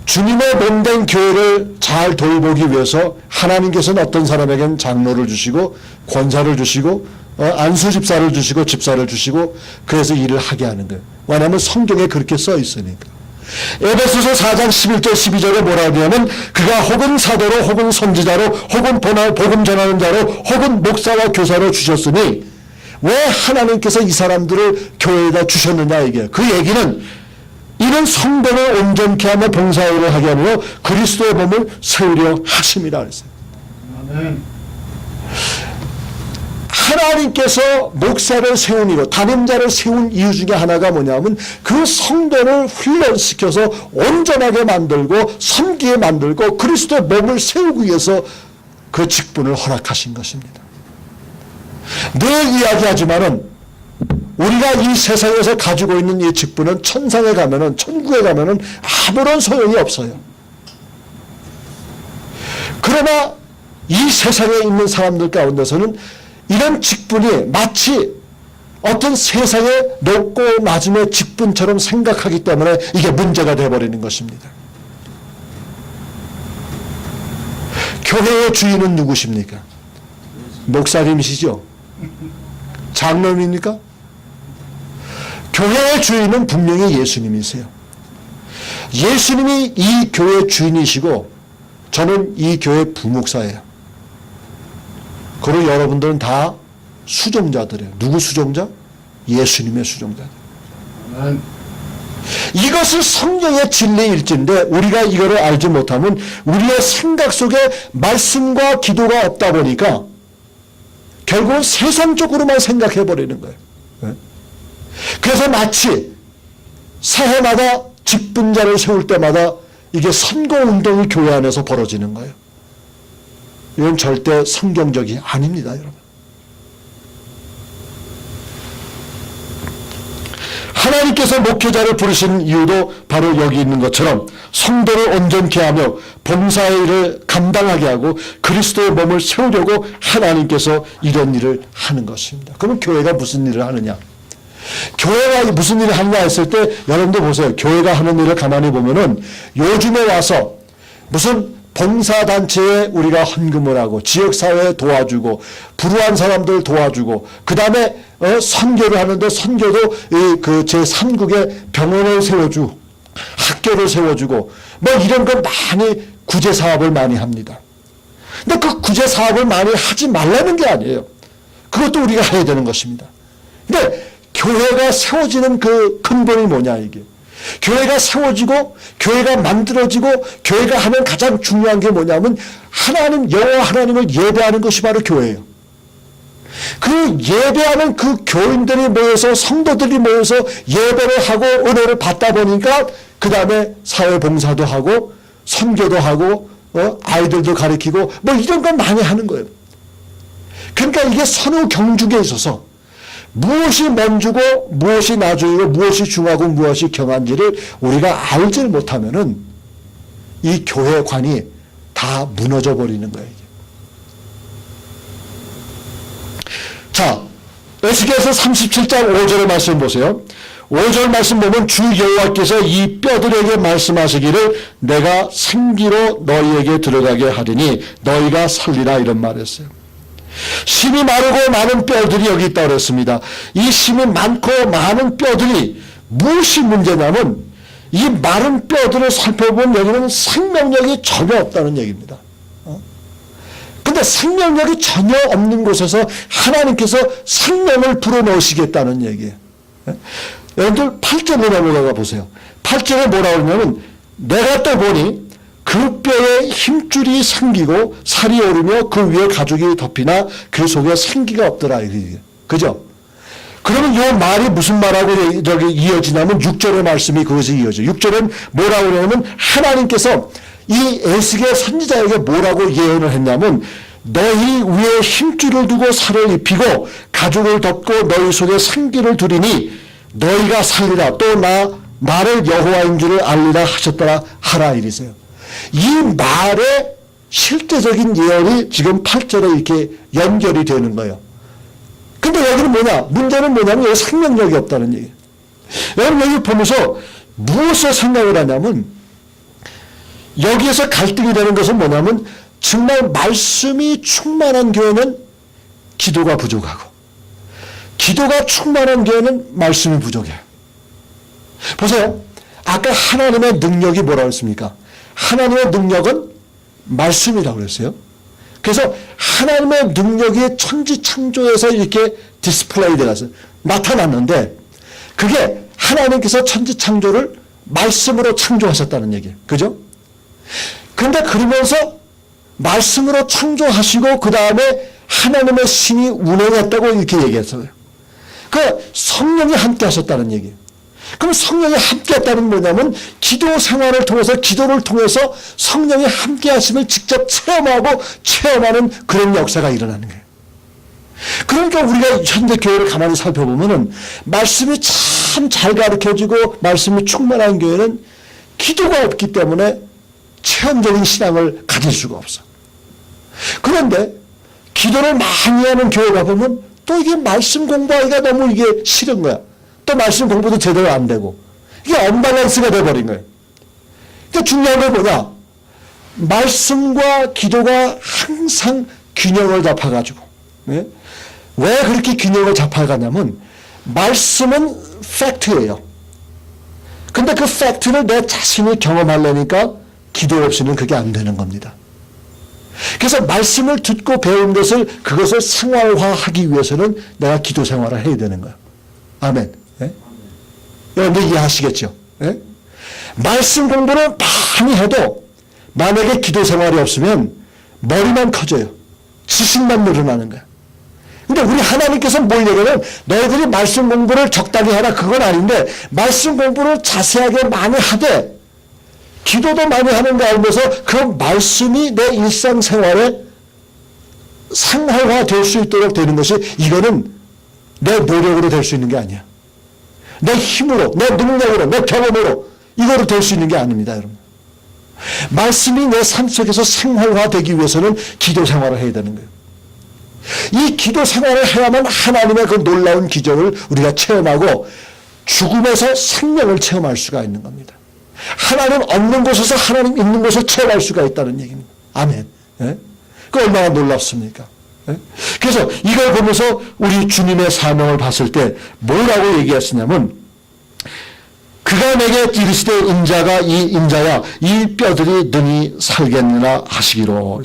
주님의 몸된 교회를 잘 돌보기 위해서 하나님께서는 어떤 사람에게는 장로를 주시고 권사를 주시고 안수집사를 주시고 집사를 주시고 그래서 일을 하게 하는 거예요. 왜냐하면 성경에 그렇게 써 있으니까. 에베소서 4장 11절 12절에 뭐라 하냐면 그가 혹은 사도로 혹은 선지자로 혹은 복음 전하는 자로 혹은 목사와 교사로 주셨으니 왜 하나님께서 이 사람들을 교회에다 주셨느냐 이게. 그 얘기는 이는 성도를 온전케 하며 봉사일을 하게 하며 그리스도의 몸을 세우려 하심이라 그랬어요. 아멘. 하나님께서 목사를 세운 이유, 담임자를 세운 이유 중에 하나가 뭐냐면 그 성도를 훈련시켜서 온전하게 만들고 섬기게 만들고 그리스도의 몸을 세우기 위해서 그 직분을 허락하신 것입니다. 늘 이야기하지만은 우리가 이 세상에서 가지고 있는 이 직분은 천상에 가면은 천국에 가면은 아무런 소용이 없어요. 그러나 이 세상에 있는 사람들 가운데서는 이런 직분이 마치 어떤 세상의 높고 낮음의 직분처럼 생각하기 때문에 이게 문제가 되어버리는 것입니다. 교회의 주인은 누구십니까? 목사님이시죠? 장로님입니까? 교회의 주인은 분명히 예수님이세요. 예수님이 이 교회의 주인이시고 저는 이 교회 부목사예요. 그리고 여러분들은 다 수종자들이에요. 누구 수종자? 예수님의 수종자들. 이것이 성경의 진리일진데 우리가 이거를 알지 못하면 우리의 생각 속에 말씀과 기도가 없다 보니까 결국은 세상적으로만 생각해버리는 거예요. 그래서 마치 새해마다 직분자를 세울 때마다 이게 선거운동이 교회 안에서 벌어지는 거예요. 이건 절대 성경적이 아닙니다, 여러분. 하나님께서 목회자를 부르신 이유도 바로 여기 있는 것처럼 성도를 온전케 하며 봉사의 일을 감당하게 하고 그리스도의 몸을 세우려고 하나님께서 이런 일을 하는 것입니다. 그러면 교회가 무슨 일을 하느냐? 교회가 무슨 일을 하느냐 했을 때 여러분들 보세요. 교회가 하는 일을 가만히 보면은 요즘에 와서 무슨 봉사단체에 우리가 헌금을 하고 지역사회에 도와주고 불우한 사람들 도와주고 그 다음에 선교를 하는데 선교도 그 제3국에 병원을 세워주고 학교를 세워주고 뭐 이런 거 많이 구제사업을 많이 합니다. 근데 그 구제사업을 많이 하지 말라는 게 아니에요. 그것도 우리가 해야 되는 것입니다. 근데 교회가 세워지는 그 근본이 뭐냐 이게. 교회가 세워지고 교회가 만들어지고 교회가 하는 가장 중요한 게 뭐냐면 하나님 여호와 하나님을 예배하는 것이 바로 교회예요. 그 예배하는 그 교인들이 모여서 성도들이 모여서 예배를 하고 은혜를 받다 보니까 그 다음에 사회봉사도 하고 선교도 하고 아이들도 가르치고 뭐 이런 건 많이 하는 거예요. 그러니까 이게 선후 경중에 있어서 무엇이 먼저고 무엇이 나중이고 무엇이 중하고 무엇이 경한지를 우리가 알지 못하면은 이 교회관이 다 무너져 버리는 거예요. 자, 에스겔서 37장 5절의 말씀 보세요. 5절 말씀 보면 주 여호와께서 이 뼈들에게 말씀하시기를 내가 생기로 너희에게 들어가게 하리니 너희가 살리라 이런 말했어요. 심이 마르고 많은 뼈들이 여기 있다고 그랬습니다. 이 심이 많고 많은 뼈들이 무엇이 문제냐면 이 마른 뼈들을 살펴보면 여기는 생명력이 전혀 없다는 얘기입니다. 근데 생명력이 전혀 없는 곳에서 하나님께서 생명을 불어넣으시겠다는 얘기예요. 여러분들 8절에 넘어가 보세요. 8절에 뭐라고 그러냐면 내가 또 보니 그 뼈에 힘줄이 생기고 살이 오르며 그 위에 가죽이 덮이나 그 속에 생기가 없더라. 그죠? 그러면 이 말이 무슨 말하고 저기 이어지냐면 6절의 말씀이 그것이 이어져. 6절은 뭐라고 그러냐면 하나님께서 이 에스겔 선지자에게 뭐라고 예언을 했냐면 너희 위에 힘줄을 두고 살을 입히고 가죽을 덮고 너희 속에 생기를 두리니 너희가 살리라 또 나를 여호와인 줄을 알리라 하셨더라 하라 이리세요. 이 말의 실제적인 예언이 지금 8절에 이렇게 연결이 되는 거예요. 근데 여기는 뭐냐? 문제는 뭐냐면 여기 생명력이 없다는 얘기예요. 여러분 여기 보면서 무엇을 생각을 하냐면 여기에서 갈등이 되는 것은 뭐냐면 정말 말씀이 충만한 교회는 기도가 부족하고 기도가 충만한 교회는 말씀이 부족해요. 보세요. 아까 하나님의 능력이 뭐라고 했습니까? 하나님의 능력은 말씀이라고 그랬어요. 그래서 하나님의 능력이 천지창조에서 이렇게 디스플레이 되어서 나타났는데 그게 하나님께서 천지창조를 말씀으로 창조하셨다는 얘기예요. 그죠? 그런데 그러면서 말씀으로 창조하시고 그 다음에 하나님의 신이 운행했다고 이렇게 얘기했어요. 그 성령이 함께 하셨다는 얘기예요. 그럼 성령이 함께 했다는 뭐냐면 기도 생활을 통해서 기도를 통해서 성령이 함께 하심을 직접 체험하고 체험하는 그런 역사가 일어나는 거예요. 그러니까 우리가 현대 교회를 가만히 살펴보면은 말씀이 참 잘 가르쳐지고 말씀이 충만한 교회는 기도가 없기 때문에 체험적인 신앙을 가질 수가 없어. 그런데 기도를 많이 하는 교회가 보면 또 이게 말씀 공부하기가 너무 이게 싫은 거야. 또 말씀 공부도 제대로 안 되고 이게 언밸런스가 돼버린 거예요. 그러니까 중요한 건 뭐냐? 말씀과 기도가 항상 균형을 잡아가지고 네? 왜 그렇게 균형을 잡아가냐면 말씀은 팩트예요. 근데 그 팩트를 내 자신이 경험하려니까 기도 없이는 그게 안 되는 겁니다. 그래서 말씀을 듣고 배운 것을 그것을 생활화하기 위해서는 내가 기도 생활을 해야 되는 거야. 아멘. 네? 여러분들 이해하시겠죠? 네? 말씀 공부를 많이 해도 만약에 기도 생활이 없으면 머리만 커져요. 지식만 늘어나는 거야. 근데 우리 하나님께서 뭘 얘기하면 너희들이 말씀 공부를 적당히 해라 그건 아닌데 말씀 공부를 자세하게 많이 하되 기도도 많이 하는 거 알면서 그 말씀이 내 일상생활에 생활화 될 수 있도록 되는 것이 이거는 내 노력으로 될 수 있는 게 아니야. 내 힘으로, 내 능력으로, 내 경험으로 이거로 될 수 있는 게 아닙니다, 여러분. 말씀이 내 삶 속에서 생활화되기 위해서는 기도 생활을 해야 되는 거예요. 이 기도 생활을 해야만 하나님의 그 놀라운 기적을 우리가 체험하고 죽음에서 생명을 체험할 수가 있는 겁니다. 하나님 없는 곳에서 하나님 있는 곳을 체험할 수가 있다는 얘기입니다. 아멘. 예? 그 얼마나 놀랍습니까? 예? 그래서 이걸 보면서 우리 주님의 사명을 봤을 때 뭐라고 얘기했으냐면, 그가 내게 이르시되 인자야 이 뼈들이 능히 살겠느냐 하시기로.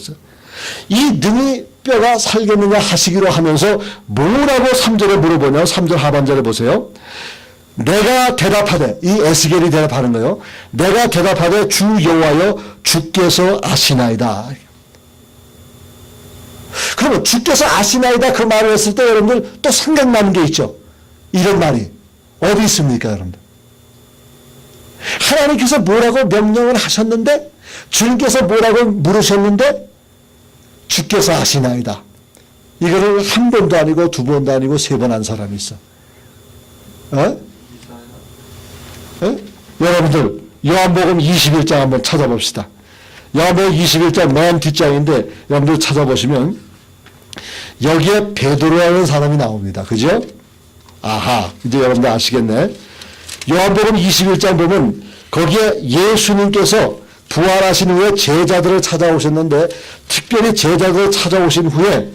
이 능히 뼈가 살겠느냐 하시기로 하면서 뭐라고 3절에 물어보냐. 3절 하반절에 보세요. 내가 대답하되, 이 에스겔이 대답하는 거예요. 내가 대답하되 주 여호와여 주께서 아시나이다. 그러면 주께서 아시나이다 그 말을 했을 때 여러분들 또 생각나는 게 있죠. 이런 말이 어디 있습니까, 여러분들? 하나님께서 뭐라고 명령을 하셨는데, 주님께서 뭐라고 물으셨는데, 주께서 아시나이다. 이거를 한 번도 아니고 두 번도 아니고 세 번 한 사람이 있어. 여러분들 요한복음 21장 한번 찾아봅시다. 요한복음 21장 맨 뒷장인데 여러분들 찾아보시면 여기에 베드로라는 사람이 나옵니다. 그죠? 아하, 이제 여러분들 아시겠네. 요한복음 21장 보면 거기에 예수님께서 부활하신 후에 제자들을 찾아오셨는데, 특별히 제자들을 찾아오신 후에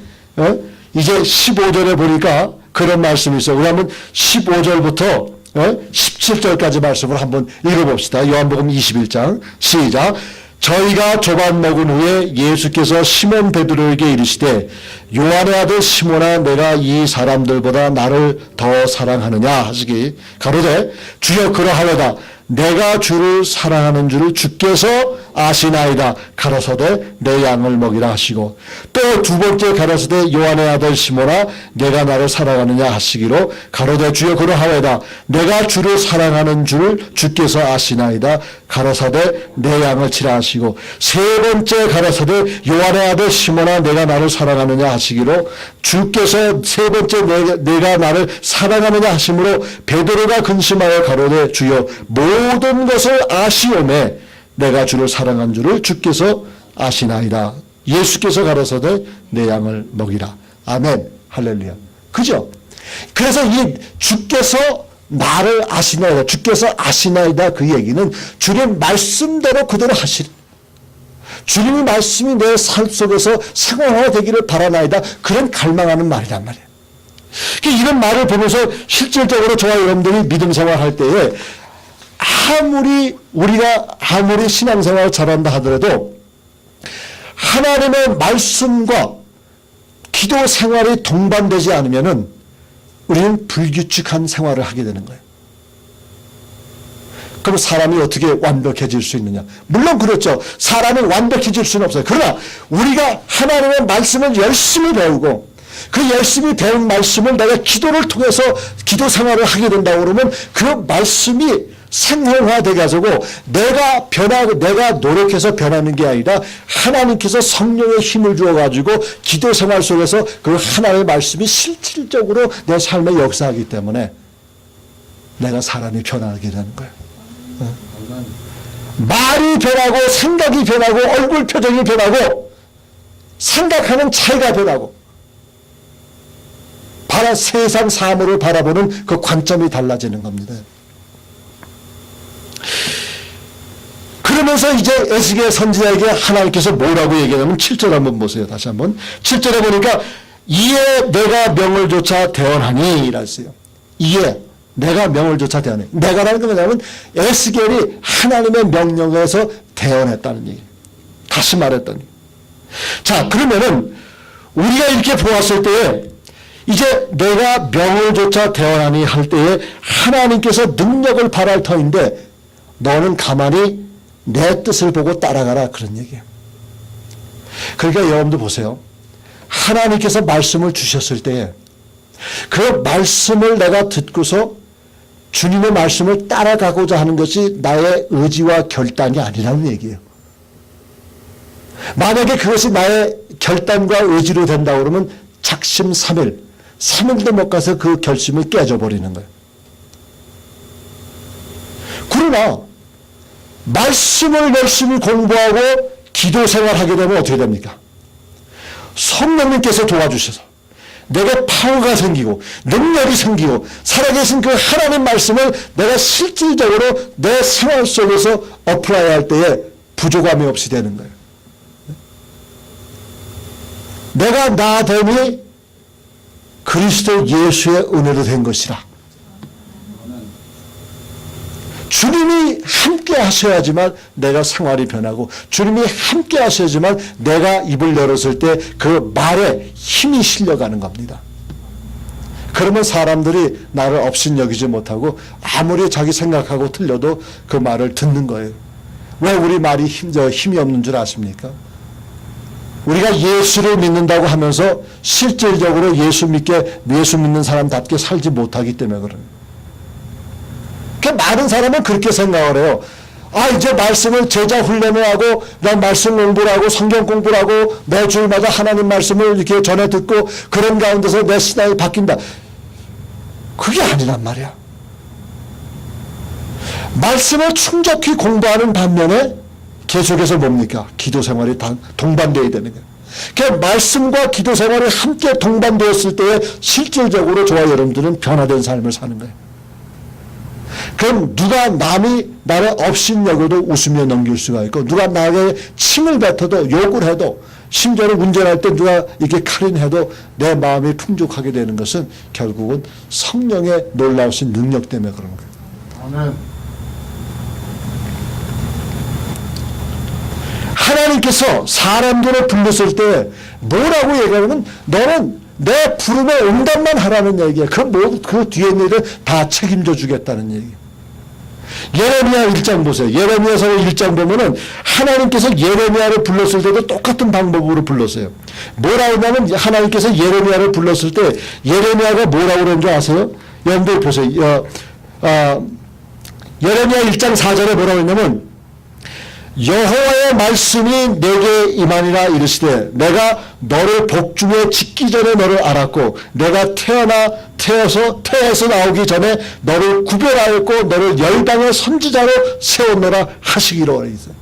이제 15절에 보니까 그런 말씀이 있어요. 우리 한번 15절부터 17절까지 말씀을 한번 읽어봅시다. 요한복음 21장 시작. 저희가 조반 먹은 후에 예수께서 시몬 베드로에게 이르시되 요한의 아들 시몬아 내가 이 사람들보다 나를 더 사랑하느냐 하시기 가로되 주여 그러하려다 내가 주를 사랑하는 줄을 주께서 아시나이다. 가라사대 내 양을 먹이라 하시고, 또 두 번째 가라사대 요한의 아들 시몬아 내가 나를 사랑하느냐 하시기로 가로되 주여 그러하오이다. 내가 주를 사랑하는 줄을 주께서 아시나이다. 가라사대 내 양을 치라 하시고, 세 번째 가라사대 요한의 아들 시몬아 내가 나를 사랑하느냐 하시기로 주께서 세 번째 내가 나를 사랑하느냐 하심으로 베드로가 근심하여 가로되 주여 모든 것을 아시오매 내가 주를 사랑한 줄을 주께서 아시나이다. 예수께서 가라사대 내 양을 먹이라. 아멘. 할렐루야. 그죠? 그래서 이 주께서 나를 아시나이다. 주께서 아시나이다. 그 얘기는 주님 말씀대로 그대로 하시리. 주님의 말씀이 내 삶 속에서 생활화되기를 바라나이다. 그런 갈망하는 말이란 말이에요. 이런 말을 보면서 실질적으로 저와 여러분들이 믿음 생활할 때에 우리가 아무리 신앙생활을 잘한다 하더라도 하나님의 말씀과 기도 생활이 동반되지 않으면은 우리는 불규칙한 생활을 하게 되는 거예요. 그럼 사람이 어떻게 완벽해질 수 있느냐? 물론 그렇죠. 사람이 완벽해질 수는 없어요. 그러나 우리가 하나님의 말씀을 열심히 배우고 그 열심히 배운 말씀을 내가 기도를 통해서 기도 생활을 하게 된다고 그러면 그 말씀이 생활화되게 가지고 내가 노력해서 변하는 게 아니라 하나님께서 성령의 힘을 주어가지고 기도 생활 속에서 그 하나님의 말씀이 실질적으로 내 삶에 역사하기 때문에 내가 사람이 변하게 되는 거예요. 말이 변하고 생각이 변하고 얼굴 표정이 변하고 생각하는 차이가 변하고 세상 사물을 바라보는 그 관점이 달라지는 겁니다. 그러면서 이제 에스겔 선지자에게 하나님께서 뭐라고 얘기하냐면 7절 한번 보세요. 다시 한번 7절에 보니까 이에 내가 명을 조차 대언하니 이랬어요. 이에 내가 명을 조차 대언해. 내가라는 건 뭐냐면 에스겔이 하나님의 명령에서 대언했다는 얘기. 다시 말했더니. 자, 그러면은 우리가 이렇게 보았을 때에 이제 내가 명을 조차 대언하니 할 때에 하나님께서 능력을 발할 터인데 너는 가만히 내 뜻을 보고 따라가라 그런 얘기예요. 그러니까 여러분들 보세요. 하나님께서 말씀을 주셨을 때에 그 말씀을 내가 듣고서 주님의 말씀을 따라가고자 하는 것이 나의 의지와 결단이 아니라는 얘기예요. 만약에 그것이 나의 결단과 의지로 된다고 그러면 작심 3일, 3일도 못 가서 그 결심을 깨져버리는 거예요. 그러나 말씀을 열심히 공부하고 기도 생활하게 되면 어떻게 됩니까? 성령님께서 도와주셔서 내가 파워가 생기고 능력이 생기고 살아계신 그 하나님 말씀을 내가 실질적으로 내 생활 속에서 어플라이 할 때에 부족함이 없이 되는 거예요. 내가 나 됨이 그리스도 예수의 은혜로 된 것이라. 주님이 함께 하셔야지만 내가 생활이 변하고 주님이 함께 하셔야지만 내가 입을 열었을 때 그 말에 힘이 실려가는 겁니다. 그러면 사람들이 나를 업신여기지 못하고 아무리 자기 생각하고 틀려도 그 말을 듣는 거예요. 왜 우리 말이 힘이 없는 줄 아십니까? 우리가 예수를 믿는다고 하면서 실질적으로 예수 믿는 사람답게 살지 못하기 때문에 그래요. 많은 사람은 그렇게 생각을 해요. 이제 말씀을 제자 훈련을 하고 난 말씀 공부를 하고 성경 공부를 하고 매주마다 하나님 말씀을 이렇게 전해 듣고 그런 가운데서 내 신앙이 바뀐다. 그게 아니란 말이야. 말씀을 충족히 공부하는 반면에 계속해서 뭡니까? 기도 생활이 동반되어야 되는 거예요. 그 말씀과 기도 생활이 함께 동반되었을 때에 실질적으로 저와 여러분들은 변화된 삶을 사는 거예요. 그럼 누가 남이 나를 업신여겨도 웃으며 넘길 수가 있고 누가 나에게 침을 뱉어도 욕을 해도 심지어는 운전할 때 누가 이렇게 칼인해도 내 마음이 풍족하게 되는 것은 결국은 성령의 놀라우신 능력 때문에 그런 거예요. 아멘. 하나님께서 사람들을 불렀을 때 뭐라고 얘기하면 너는 내 부름에 응답만 하라는 얘기야. 그 뒤에 있는 일을 다 책임져 주겠다는 얘기. 예레미야 1장 보세요. 예레미야서 1장 보면은 하나님께서 예레미야를 불렀을 때도 똑같은 방법으로 불렀어요. 뭐라고 하냐면 하나님께서 예레미야를 불렀을 때 예레미야가 뭐라고 그러는 줄 아세요? 여러분들 보세요. 예레미야 1장 4절에 뭐라고 했냐면 여호와의 말씀이 내게 임하니라 이르시되 내가 너를 복중에 짓기 전에 너를 알았고 내가 태에서 나오기 전에 너를 구별하였고 너를 열방의 선지자로 세웠노라 하시기로 했어요.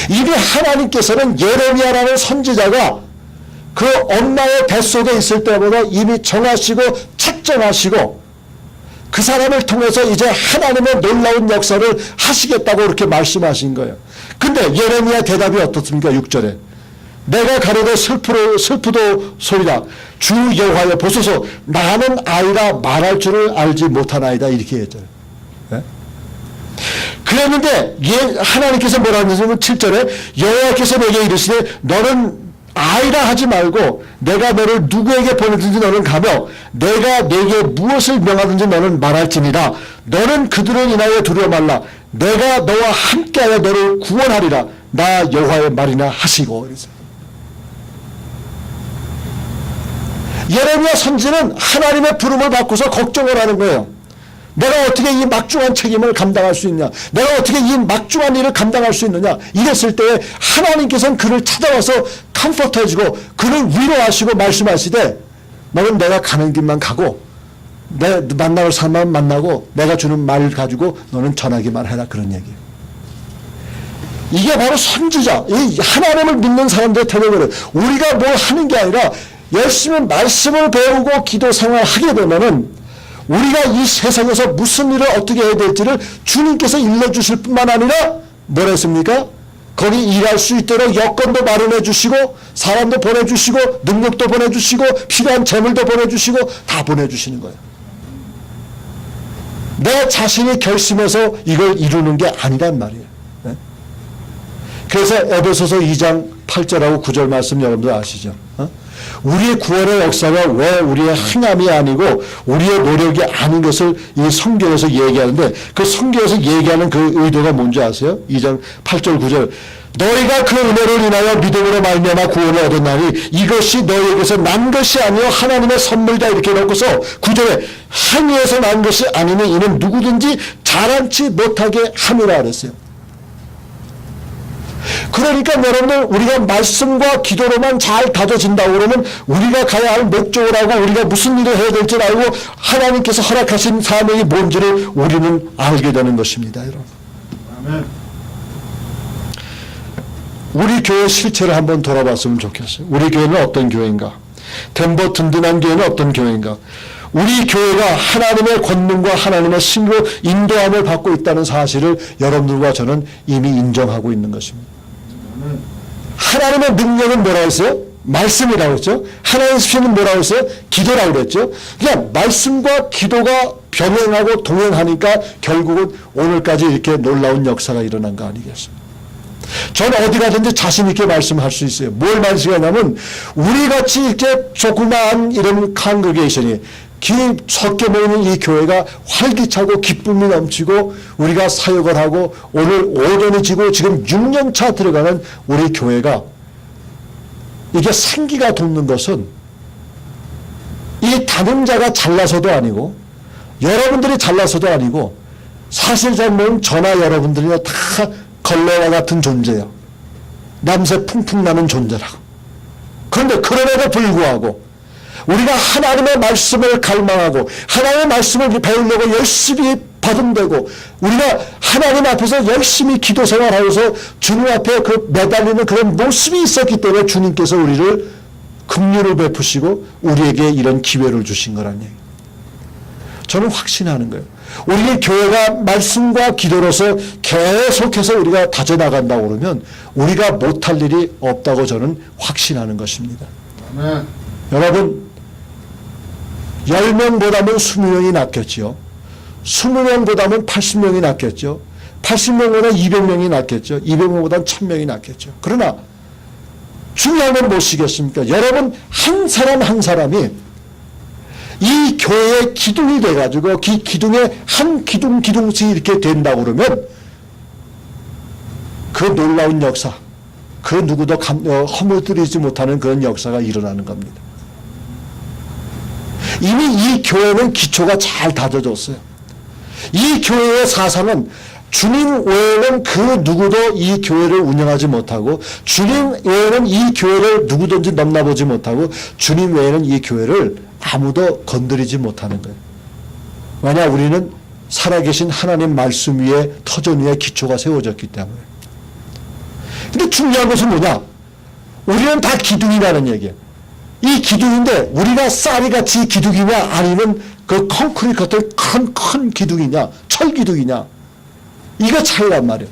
이미 하나님께서는 예레미야라는 선지자가 그 엄마의 뱃속에 있을 때보다 이미 정하시고 책정하시고 그 사람을 통해서 이제 하나님의 놀라운 역사를 하시겠다고 그렇게 말씀하신 거예요. 근데 예레미야 대답이 어떻습니까? 6절에 내가 가로되 슬프도 소리라 주 여호와여 보소서 나는 아이라 말할 줄을 알지 못하나이다 이렇게 했잖아요. 네? 그랬는데 하나님께서 뭐라고 하냐면 7절에 여호와께서 내게 이르시되 너는 아이라 하지 말고 내가 너를 누구에게 보내든지 너는 가며 내가 내게 무엇을 명하든지 너는 말할지니라 너는 그들을 인하여 두려워 말라 내가 너와 함께하여 너를 구원하리라 나 여호와의 말이나 하시고 그래서 예레미야 선지는 하나님의 부름을 받고서 걱정을 하는 거예요. 내가 어떻게 이 막중한 책임을 감당할 수 있냐? 내가 어떻게 이 막중한 일을 감당할 수 있느냐? 이랬을 때 하나님께서는 그를 찾아와서 컴포트해주고 그를 위로하시고 말씀하시되 너는 내가 가는 길만 가고 내 만나올 사람만 만나고 내가 주는 말 가지고 너는 전하기만 해라 그런 얘기예요. 이게 바로 선지자, 이 하나님을 믿는 사람들의 태도를 우리가 뭘 하는 게 아니라 열심히 말씀을 배우고 기도 생활하게 되면은 우리가 이 세상에서 무슨 일을 어떻게 해야 될지를 주님께서 일러주실 뿐만 아니라 뭘 했습니까? 거기 일할 수 있도록 여건도 마련해 주시고 사람도 보내주시고 능력도 보내주시고 필요한 재물도 보내주시고 다 보내주시는 거예요. 내 자신이 결심해서 이걸 이루는 게 아니란 말이에요. 네? 그래서 에베소서 2장 8절하고 9절 말씀 여러분들 아시죠? 우리의 구원의 역사가 왜 우리의 행함이 아니고 우리의 노력이 아닌 것을 이 성경에서 얘기하는데 그 성경에서 얘기하는 그 의도가 뭔지 아세요? 2장 8절 9절 너희가 그 은혜를 인하여 믿음으로 말미암아 구원을 얻었나니 이것이 너희에게서 난 것이 아니요 하나님의 선물이다 이렇게 놓고서 9절에 행위에서 난 것이 아니니 이는 누구든지 자랑치 못하게 함이라 그랬어요. 그러니까 여러분들 우리가 말씀과 기도로만 잘 다져진다고 그러면 우리가 가야 할 목적을 알고 우리가 무슨 일을 해야 될지 알고 하나님께서 허락하신 사명이 뭔지를 우리는 알게 되는 것입니다. 여러분. 아멘. 우리 교회 실체를 한번 돌아봤으면 좋겠어요. 우리 교회는 어떤 교회인가? 덴버 든든한 교회는 어떤 교회인가? 우리 교회가 하나님의 권능과 하나님의 신으로 인도함을 받고 있다는 사실을 여러분들과 저는 이미 인정하고 있는 것입니다. 하나님의 능력은 뭐라고 했어요? 말씀이라고 했죠. 하나님의 습시는 뭐라고 했어요? 기도라고 그랬죠. 그냥 말씀과 기도가 병행하고 동행하니까 결국은 오늘까지 이렇게 놀라운 역사가 일어난 거 아니겠습니까? 저는 어디 가든지 자신 있게 말씀할 수 있어요. 뭘 말씀하냐면 우리같이 이렇게 조그마한 이런 컨그레이션이 섞여 모이는 이 교회가 활기차고 기쁨이 넘치고 우리가 사역을 하고 오늘 5년이 지고 지금 6년차 들어가는 우리 교회가 이게 생기가 돋는 것은 이 담임자가 잘나서도 아니고 여러분들이 잘나서도 아니고 사실 잘 모르는 저나 여러분들이나 다 걸레와 같은 존재예요. 남새 풍풍 나는 존재라고. 그런데 그럼에도 불구하고 우리가 하나님의 말씀을 갈망하고 하나님의 말씀을 배우려고 열심히 받음되고 우리가 하나님 앞에서 열심히 기도 생활하면서 주님 앞에 그 매달리는 그런 모습이 있었기 때문에 주님께서 우리를 긍휼을 베푸시고 우리에게 이런 기회를 주신 거란 얘기예요. 저는 확신하는 거예요. 우리 교회가 말씀과 기도로서 계속해서 우리가 다져나간다고 그러면 우리가 못할 일이 없다고 저는 확신하는 것입니다. 아멘. 여러분 10명보다는 20명이 낫겠죠. 20명보다는 80명이 낫겠죠. 80명보다 200명이 낫겠죠. 200명보다 1000명이 낫겠죠. 그러나 중요한 건 무엇이겠습니까? 여러분 한 사람 한 사람이 이 교회의 기둥이 돼가지고 그 기둥에 한 기둥씩 이렇게 된다고 그러면 그 놀라운 역사, 그 누구도 허물들이지 못하는 그런 역사가 일어나는 겁니다. 이미 이 교회는 기초가 잘 다져졌어요. 이 교회의 사상은 주님 외에는 그 누구도 이 교회를 운영하지 못하고 주님 외에는 이 교회를 누구든지 넘나보지 못하고 주님 외에는 이 교회를 아무도 건드리지 못하는 거예요. 왜냐 우리는 살아계신 하나님 말씀 위에 터전 위에 기초가 세워졌기 때문에. 근데 중요한 것은 뭐냐? 우리는 다 기둥이라는 얘기예요. 이 기둥인데 우리가 쌀이같이 기둥이냐 아니면 그 콘크리트 같은 큰 기둥이냐 철 기둥이냐 이거 차이란 말이에요.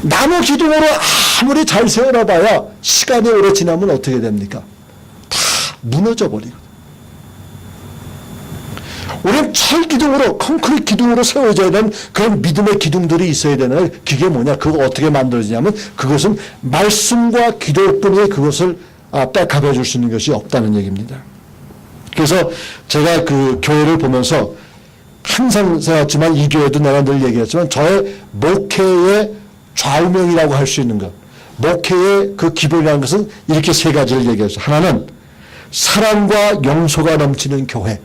나무 기둥으로 아무리 잘 세워놔봐야 시간이 오래 지나면 어떻게 됩니까? 다 무너져 버리거든요. 우리는 철 기둥으로 콘크리트 기둥으로 세워져야 되는 그런 믿음의 기둥들이 있어야 되는 그게 뭐냐? 그거 어떻게 만들어지냐면 그것은 말씀과 기도뿐이 그것을 백합해 줄 수 있는 것이 없다는 얘기입니다. 그래서 제가 그 교회를 보면서 항상 생각했지만 이 교회도 내가 늘 얘기했지만 저의 목회의 좌우명이라고 할 수 있는 것, 목회의 그 기본이라는 것은 이렇게 세 가지를 얘기했어요. 하나는 사랑과 용서가 넘치는 교회,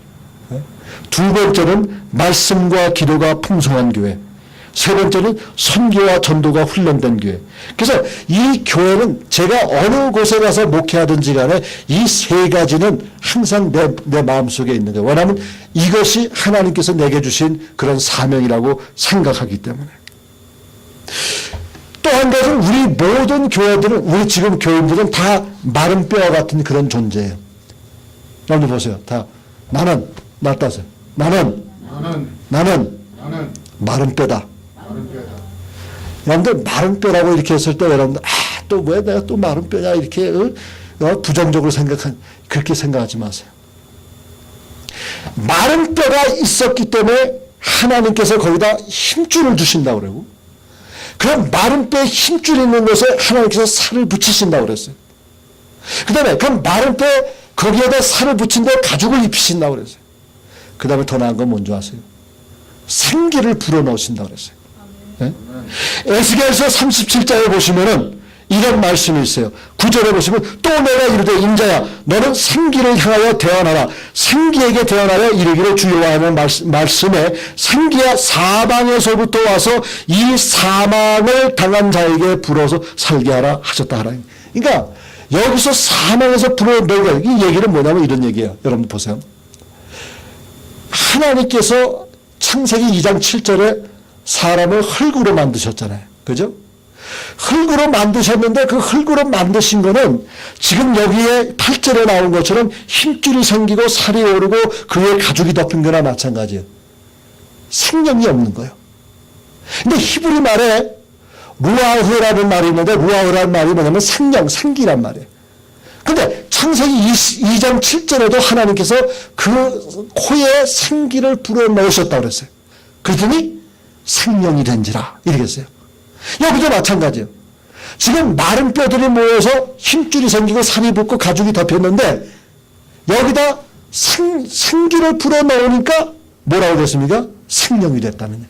두 번째는 말씀과 기도가 풍성한 교회, 세 번째는 선교와 전도가 훈련된 교회. 그래서 이 교회는 제가 어느 곳에 가서 목회하든지 간에 이 세 가지는 항상 내 마음속에 있는 거예요. 왜냐하면 이것이 하나님께서 내게 주신 그런 사명이라고 생각하기 때문에. 또 한 가지는 우리 모든 교회들은 우리 지금 교인들은 다 마른 뼈와 같은 그런 존재예요. 여러분 보세요. 다 나는 나 따세요. 나는 마른 뼈다. 여러분들 마른 뼈라고 이렇게 했을 때 여러분들 또 왜 내가 또 마른 뼈냐 이렇게 부정적으로 그렇게 생각하지 마세요. 마른 뼈가 있었기 때문에 하나님께서 거기다 힘줄을 주신다고 그러고 그럼 마른 뼈에 힘줄 있는 것에 하나님께서 살을 붙이신다고 그랬어요. 그 다음에 그럼 마른 뼈에 거기에다 살을 붙인 데 가죽을 입히신다고 그랬어요. 그 다음에 더 나은 건 뭔지 아세요? 생기를 불어넣으신다고 그랬어요. 네? 에스겔서 37장에 보시면은 이런 말씀이 있어요. 9절에 보시면 또 내가 이르되 인자야 너는 생기를 향하여 대언하라. 생기에게 대언하여 이르기를 주여와 하는 말씀에 생기야 사망에서부터 와서 이 사망을 당한 자에게 불어서 살게 하라 하셨다 하라. 그러니까 여기서 사망에서 불어내가 이 얘기는 뭐냐면 이런 얘기예요. 여러분 보세요. 하나님께서 창세기 2장 7절에 사람을 흙으로 만드셨잖아요. 그죠? 흙으로 만드셨는데 그 흙으로 만드신 거는 지금 여기에 8절에 나온 것처럼 힘줄이 생기고 살이 오르고 그 위에 가죽이 덮인 거나 마찬가지예요. 생명이 없는 거예요. 근데 히브리 말에 루아흐라는 말이 있는데 루아흐라는 말이 뭐냐면 생명, 생기란 말이에요. 근데 창세기 2장 7절에도 하나님께서 그 코에 생기를 불어넣으셨다고 그랬어요. 그랬더니 생명이 된지라 이렇게 했어요. 여기도 마찬가지예요. 지금 마른 뼈들이 모여서 힘줄이 생기고 살이 붙고 가죽이 덮였는데 여기다 생기를 불어넣으니까 뭐라고 됐습니까? 생명이 됐다면요.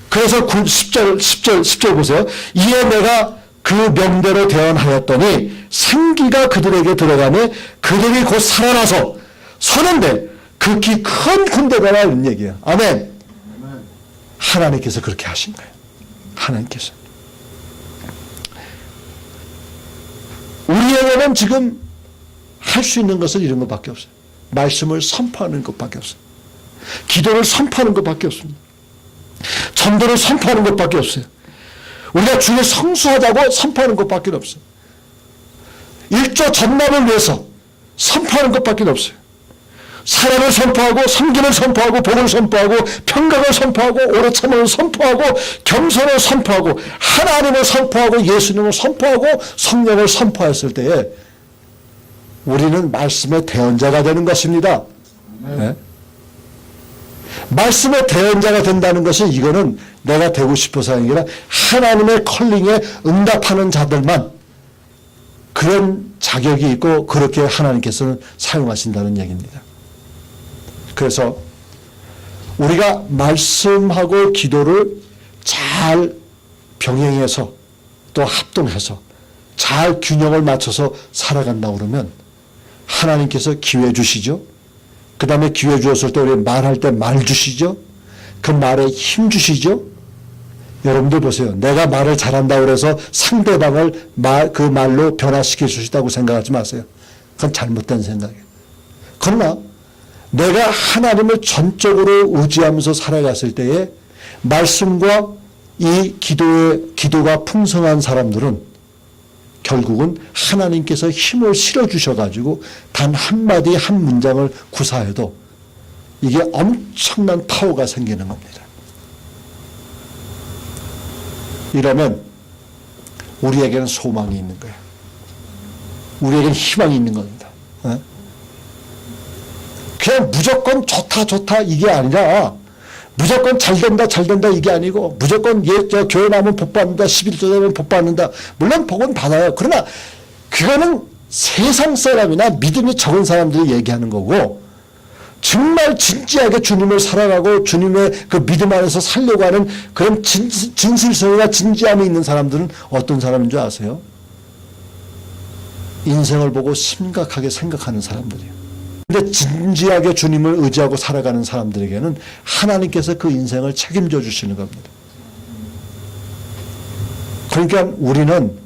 그래서 10절 보세요. 이에 내가 그 명대로 대언하였더니 생기가 그들에게 들어가매 그들이 곧 살아나서 서는데 극히 큰 군대가 이런 얘기예요. 아멘. 하나님께서 그렇게 하신 거예요. 하나님께서. 우리에게는 지금 할 수 있는 것은 이런 것밖에 없어요. 말씀을 선포하는 것밖에 없어요. 기도를 선포하는 것밖에 없습니다. 전도를 선포하는 것밖에 없어요. 우리가 주의 성수하자고 선포하는 것밖에 없어요. 일조 전남을 위해서 선포하는 것밖에 없어요. 사랑을 선포하고 섬김을 선포하고 복을 선포하고 평강을 선포하고 오래 참음을 선포하고 겸손을 선포하고 하나님을 선포하고 예수님을 선포하고 성령을 선포했을 때에 우리는 말씀의 대언자가 되는 것입니다. 네? 말씀의 대언자가 된다는 것은 이거는 내가 되고 싶어서 하는 게 아니라 하나님의 컬링에 응답하는 자들만 그런 자격이 있고 그렇게 하나님께서는 사용하신다는 얘기입니다. 그래서 우리가 말씀하고 기도를 잘 병행해서 또 합동해서 잘 균형을 맞춰서 살아간다고 그러면 하나님께서 기회 주시죠. 그 다음에 기회 주었을 때 우리 말할 때 말 주시죠. 그 말에 힘 주시죠. 여러분들 보세요. 내가 말을 잘한다고 해서 상대방을 그 말로 변화시킬 수 있다고 생각하지 마세요. 그건 잘못된 생각이에요. 그러나 내가 하나님을 전적으로 의지하면서 살아갔을 때에 말씀과 이 기도가 풍성한 사람들은 결국은 하나님께서 힘을 실어주셔가지고 단 한마디 한 문장을 구사해도 이게 엄청난 파워가 생기는 겁니다. 이러면 우리에게는 소망이 있는 거예요. 우리에게는 희망이 있는 겁니다. 그냥 무조건 좋다 이게 아니라 무조건 잘 된다 이게 아니고 무조건 교회 나오면 복 받는다 11조 되면 복 받는다. 물론 복은 받아요. 그러나 그거는 세상 사람이나 믿음이 적은 사람들이 얘기하는 거고 정말 진지하게 주님을 살아가고 주님의 그 믿음 안에서 살려고 하는 그런 진실성이나 진지함이 있는 사람들은 어떤 사람인 줄 아세요? 인생을 보고 심각하게 생각하는 사람들이에요. 근데 진지하게 주님을 의지하고 살아가는 사람들에게는 하나님께서 그 인생을 책임져 주시는 겁니다. 그러니까 우리는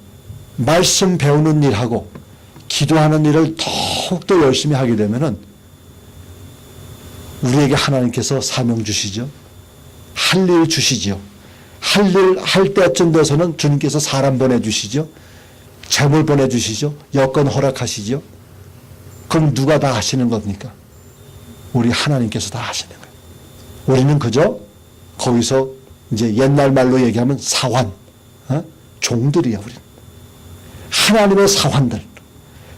말씀 배우는 일하고 기도하는 일을 더욱더 열심히 하게 되면은 우리에게 하나님께서 사명 주시죠. 할 일 주시죠. 할 일 할 때쯤 돼서는 주님께서 사람 보내주시죠. 재물 보내주시죠. 여건 허락하시죠. 그럼 누가 다 하시는 겁니까? 우리 하나님께서 다 하시는 거예요. 우리는 그저 거기서 이제 옛날 말로 얘기하면 사환, 종들이야 우리는. 하나님의 사환들,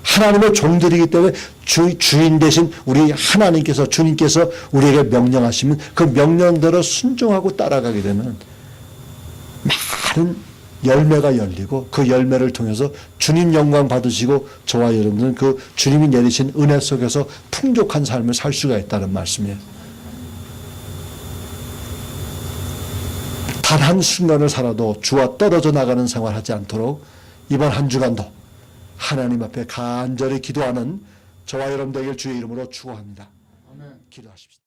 하나님의 종들이기 때문에 주인 대신 우리 하나님께서 주님께서 우리에게 명령하시면 그 명령대로 순종하고 따라가게 되면 많은 열매가 열리고 그 열매를 통해서 주님 영광 받으시고 저와 여러분은 그 주님이 내리신 은혜 속에서 풍족한 삶을 살 수가 있다는 말씀이에요. 단 한순간을 살아도 주와 떨어져 나가는 생활하지 않도록 이번 한 주간도 하나님 앞에 간절히 기도하는 저와 여러분 되길 주의 이름으로 축원합니다. 아멘. 기도하십시오.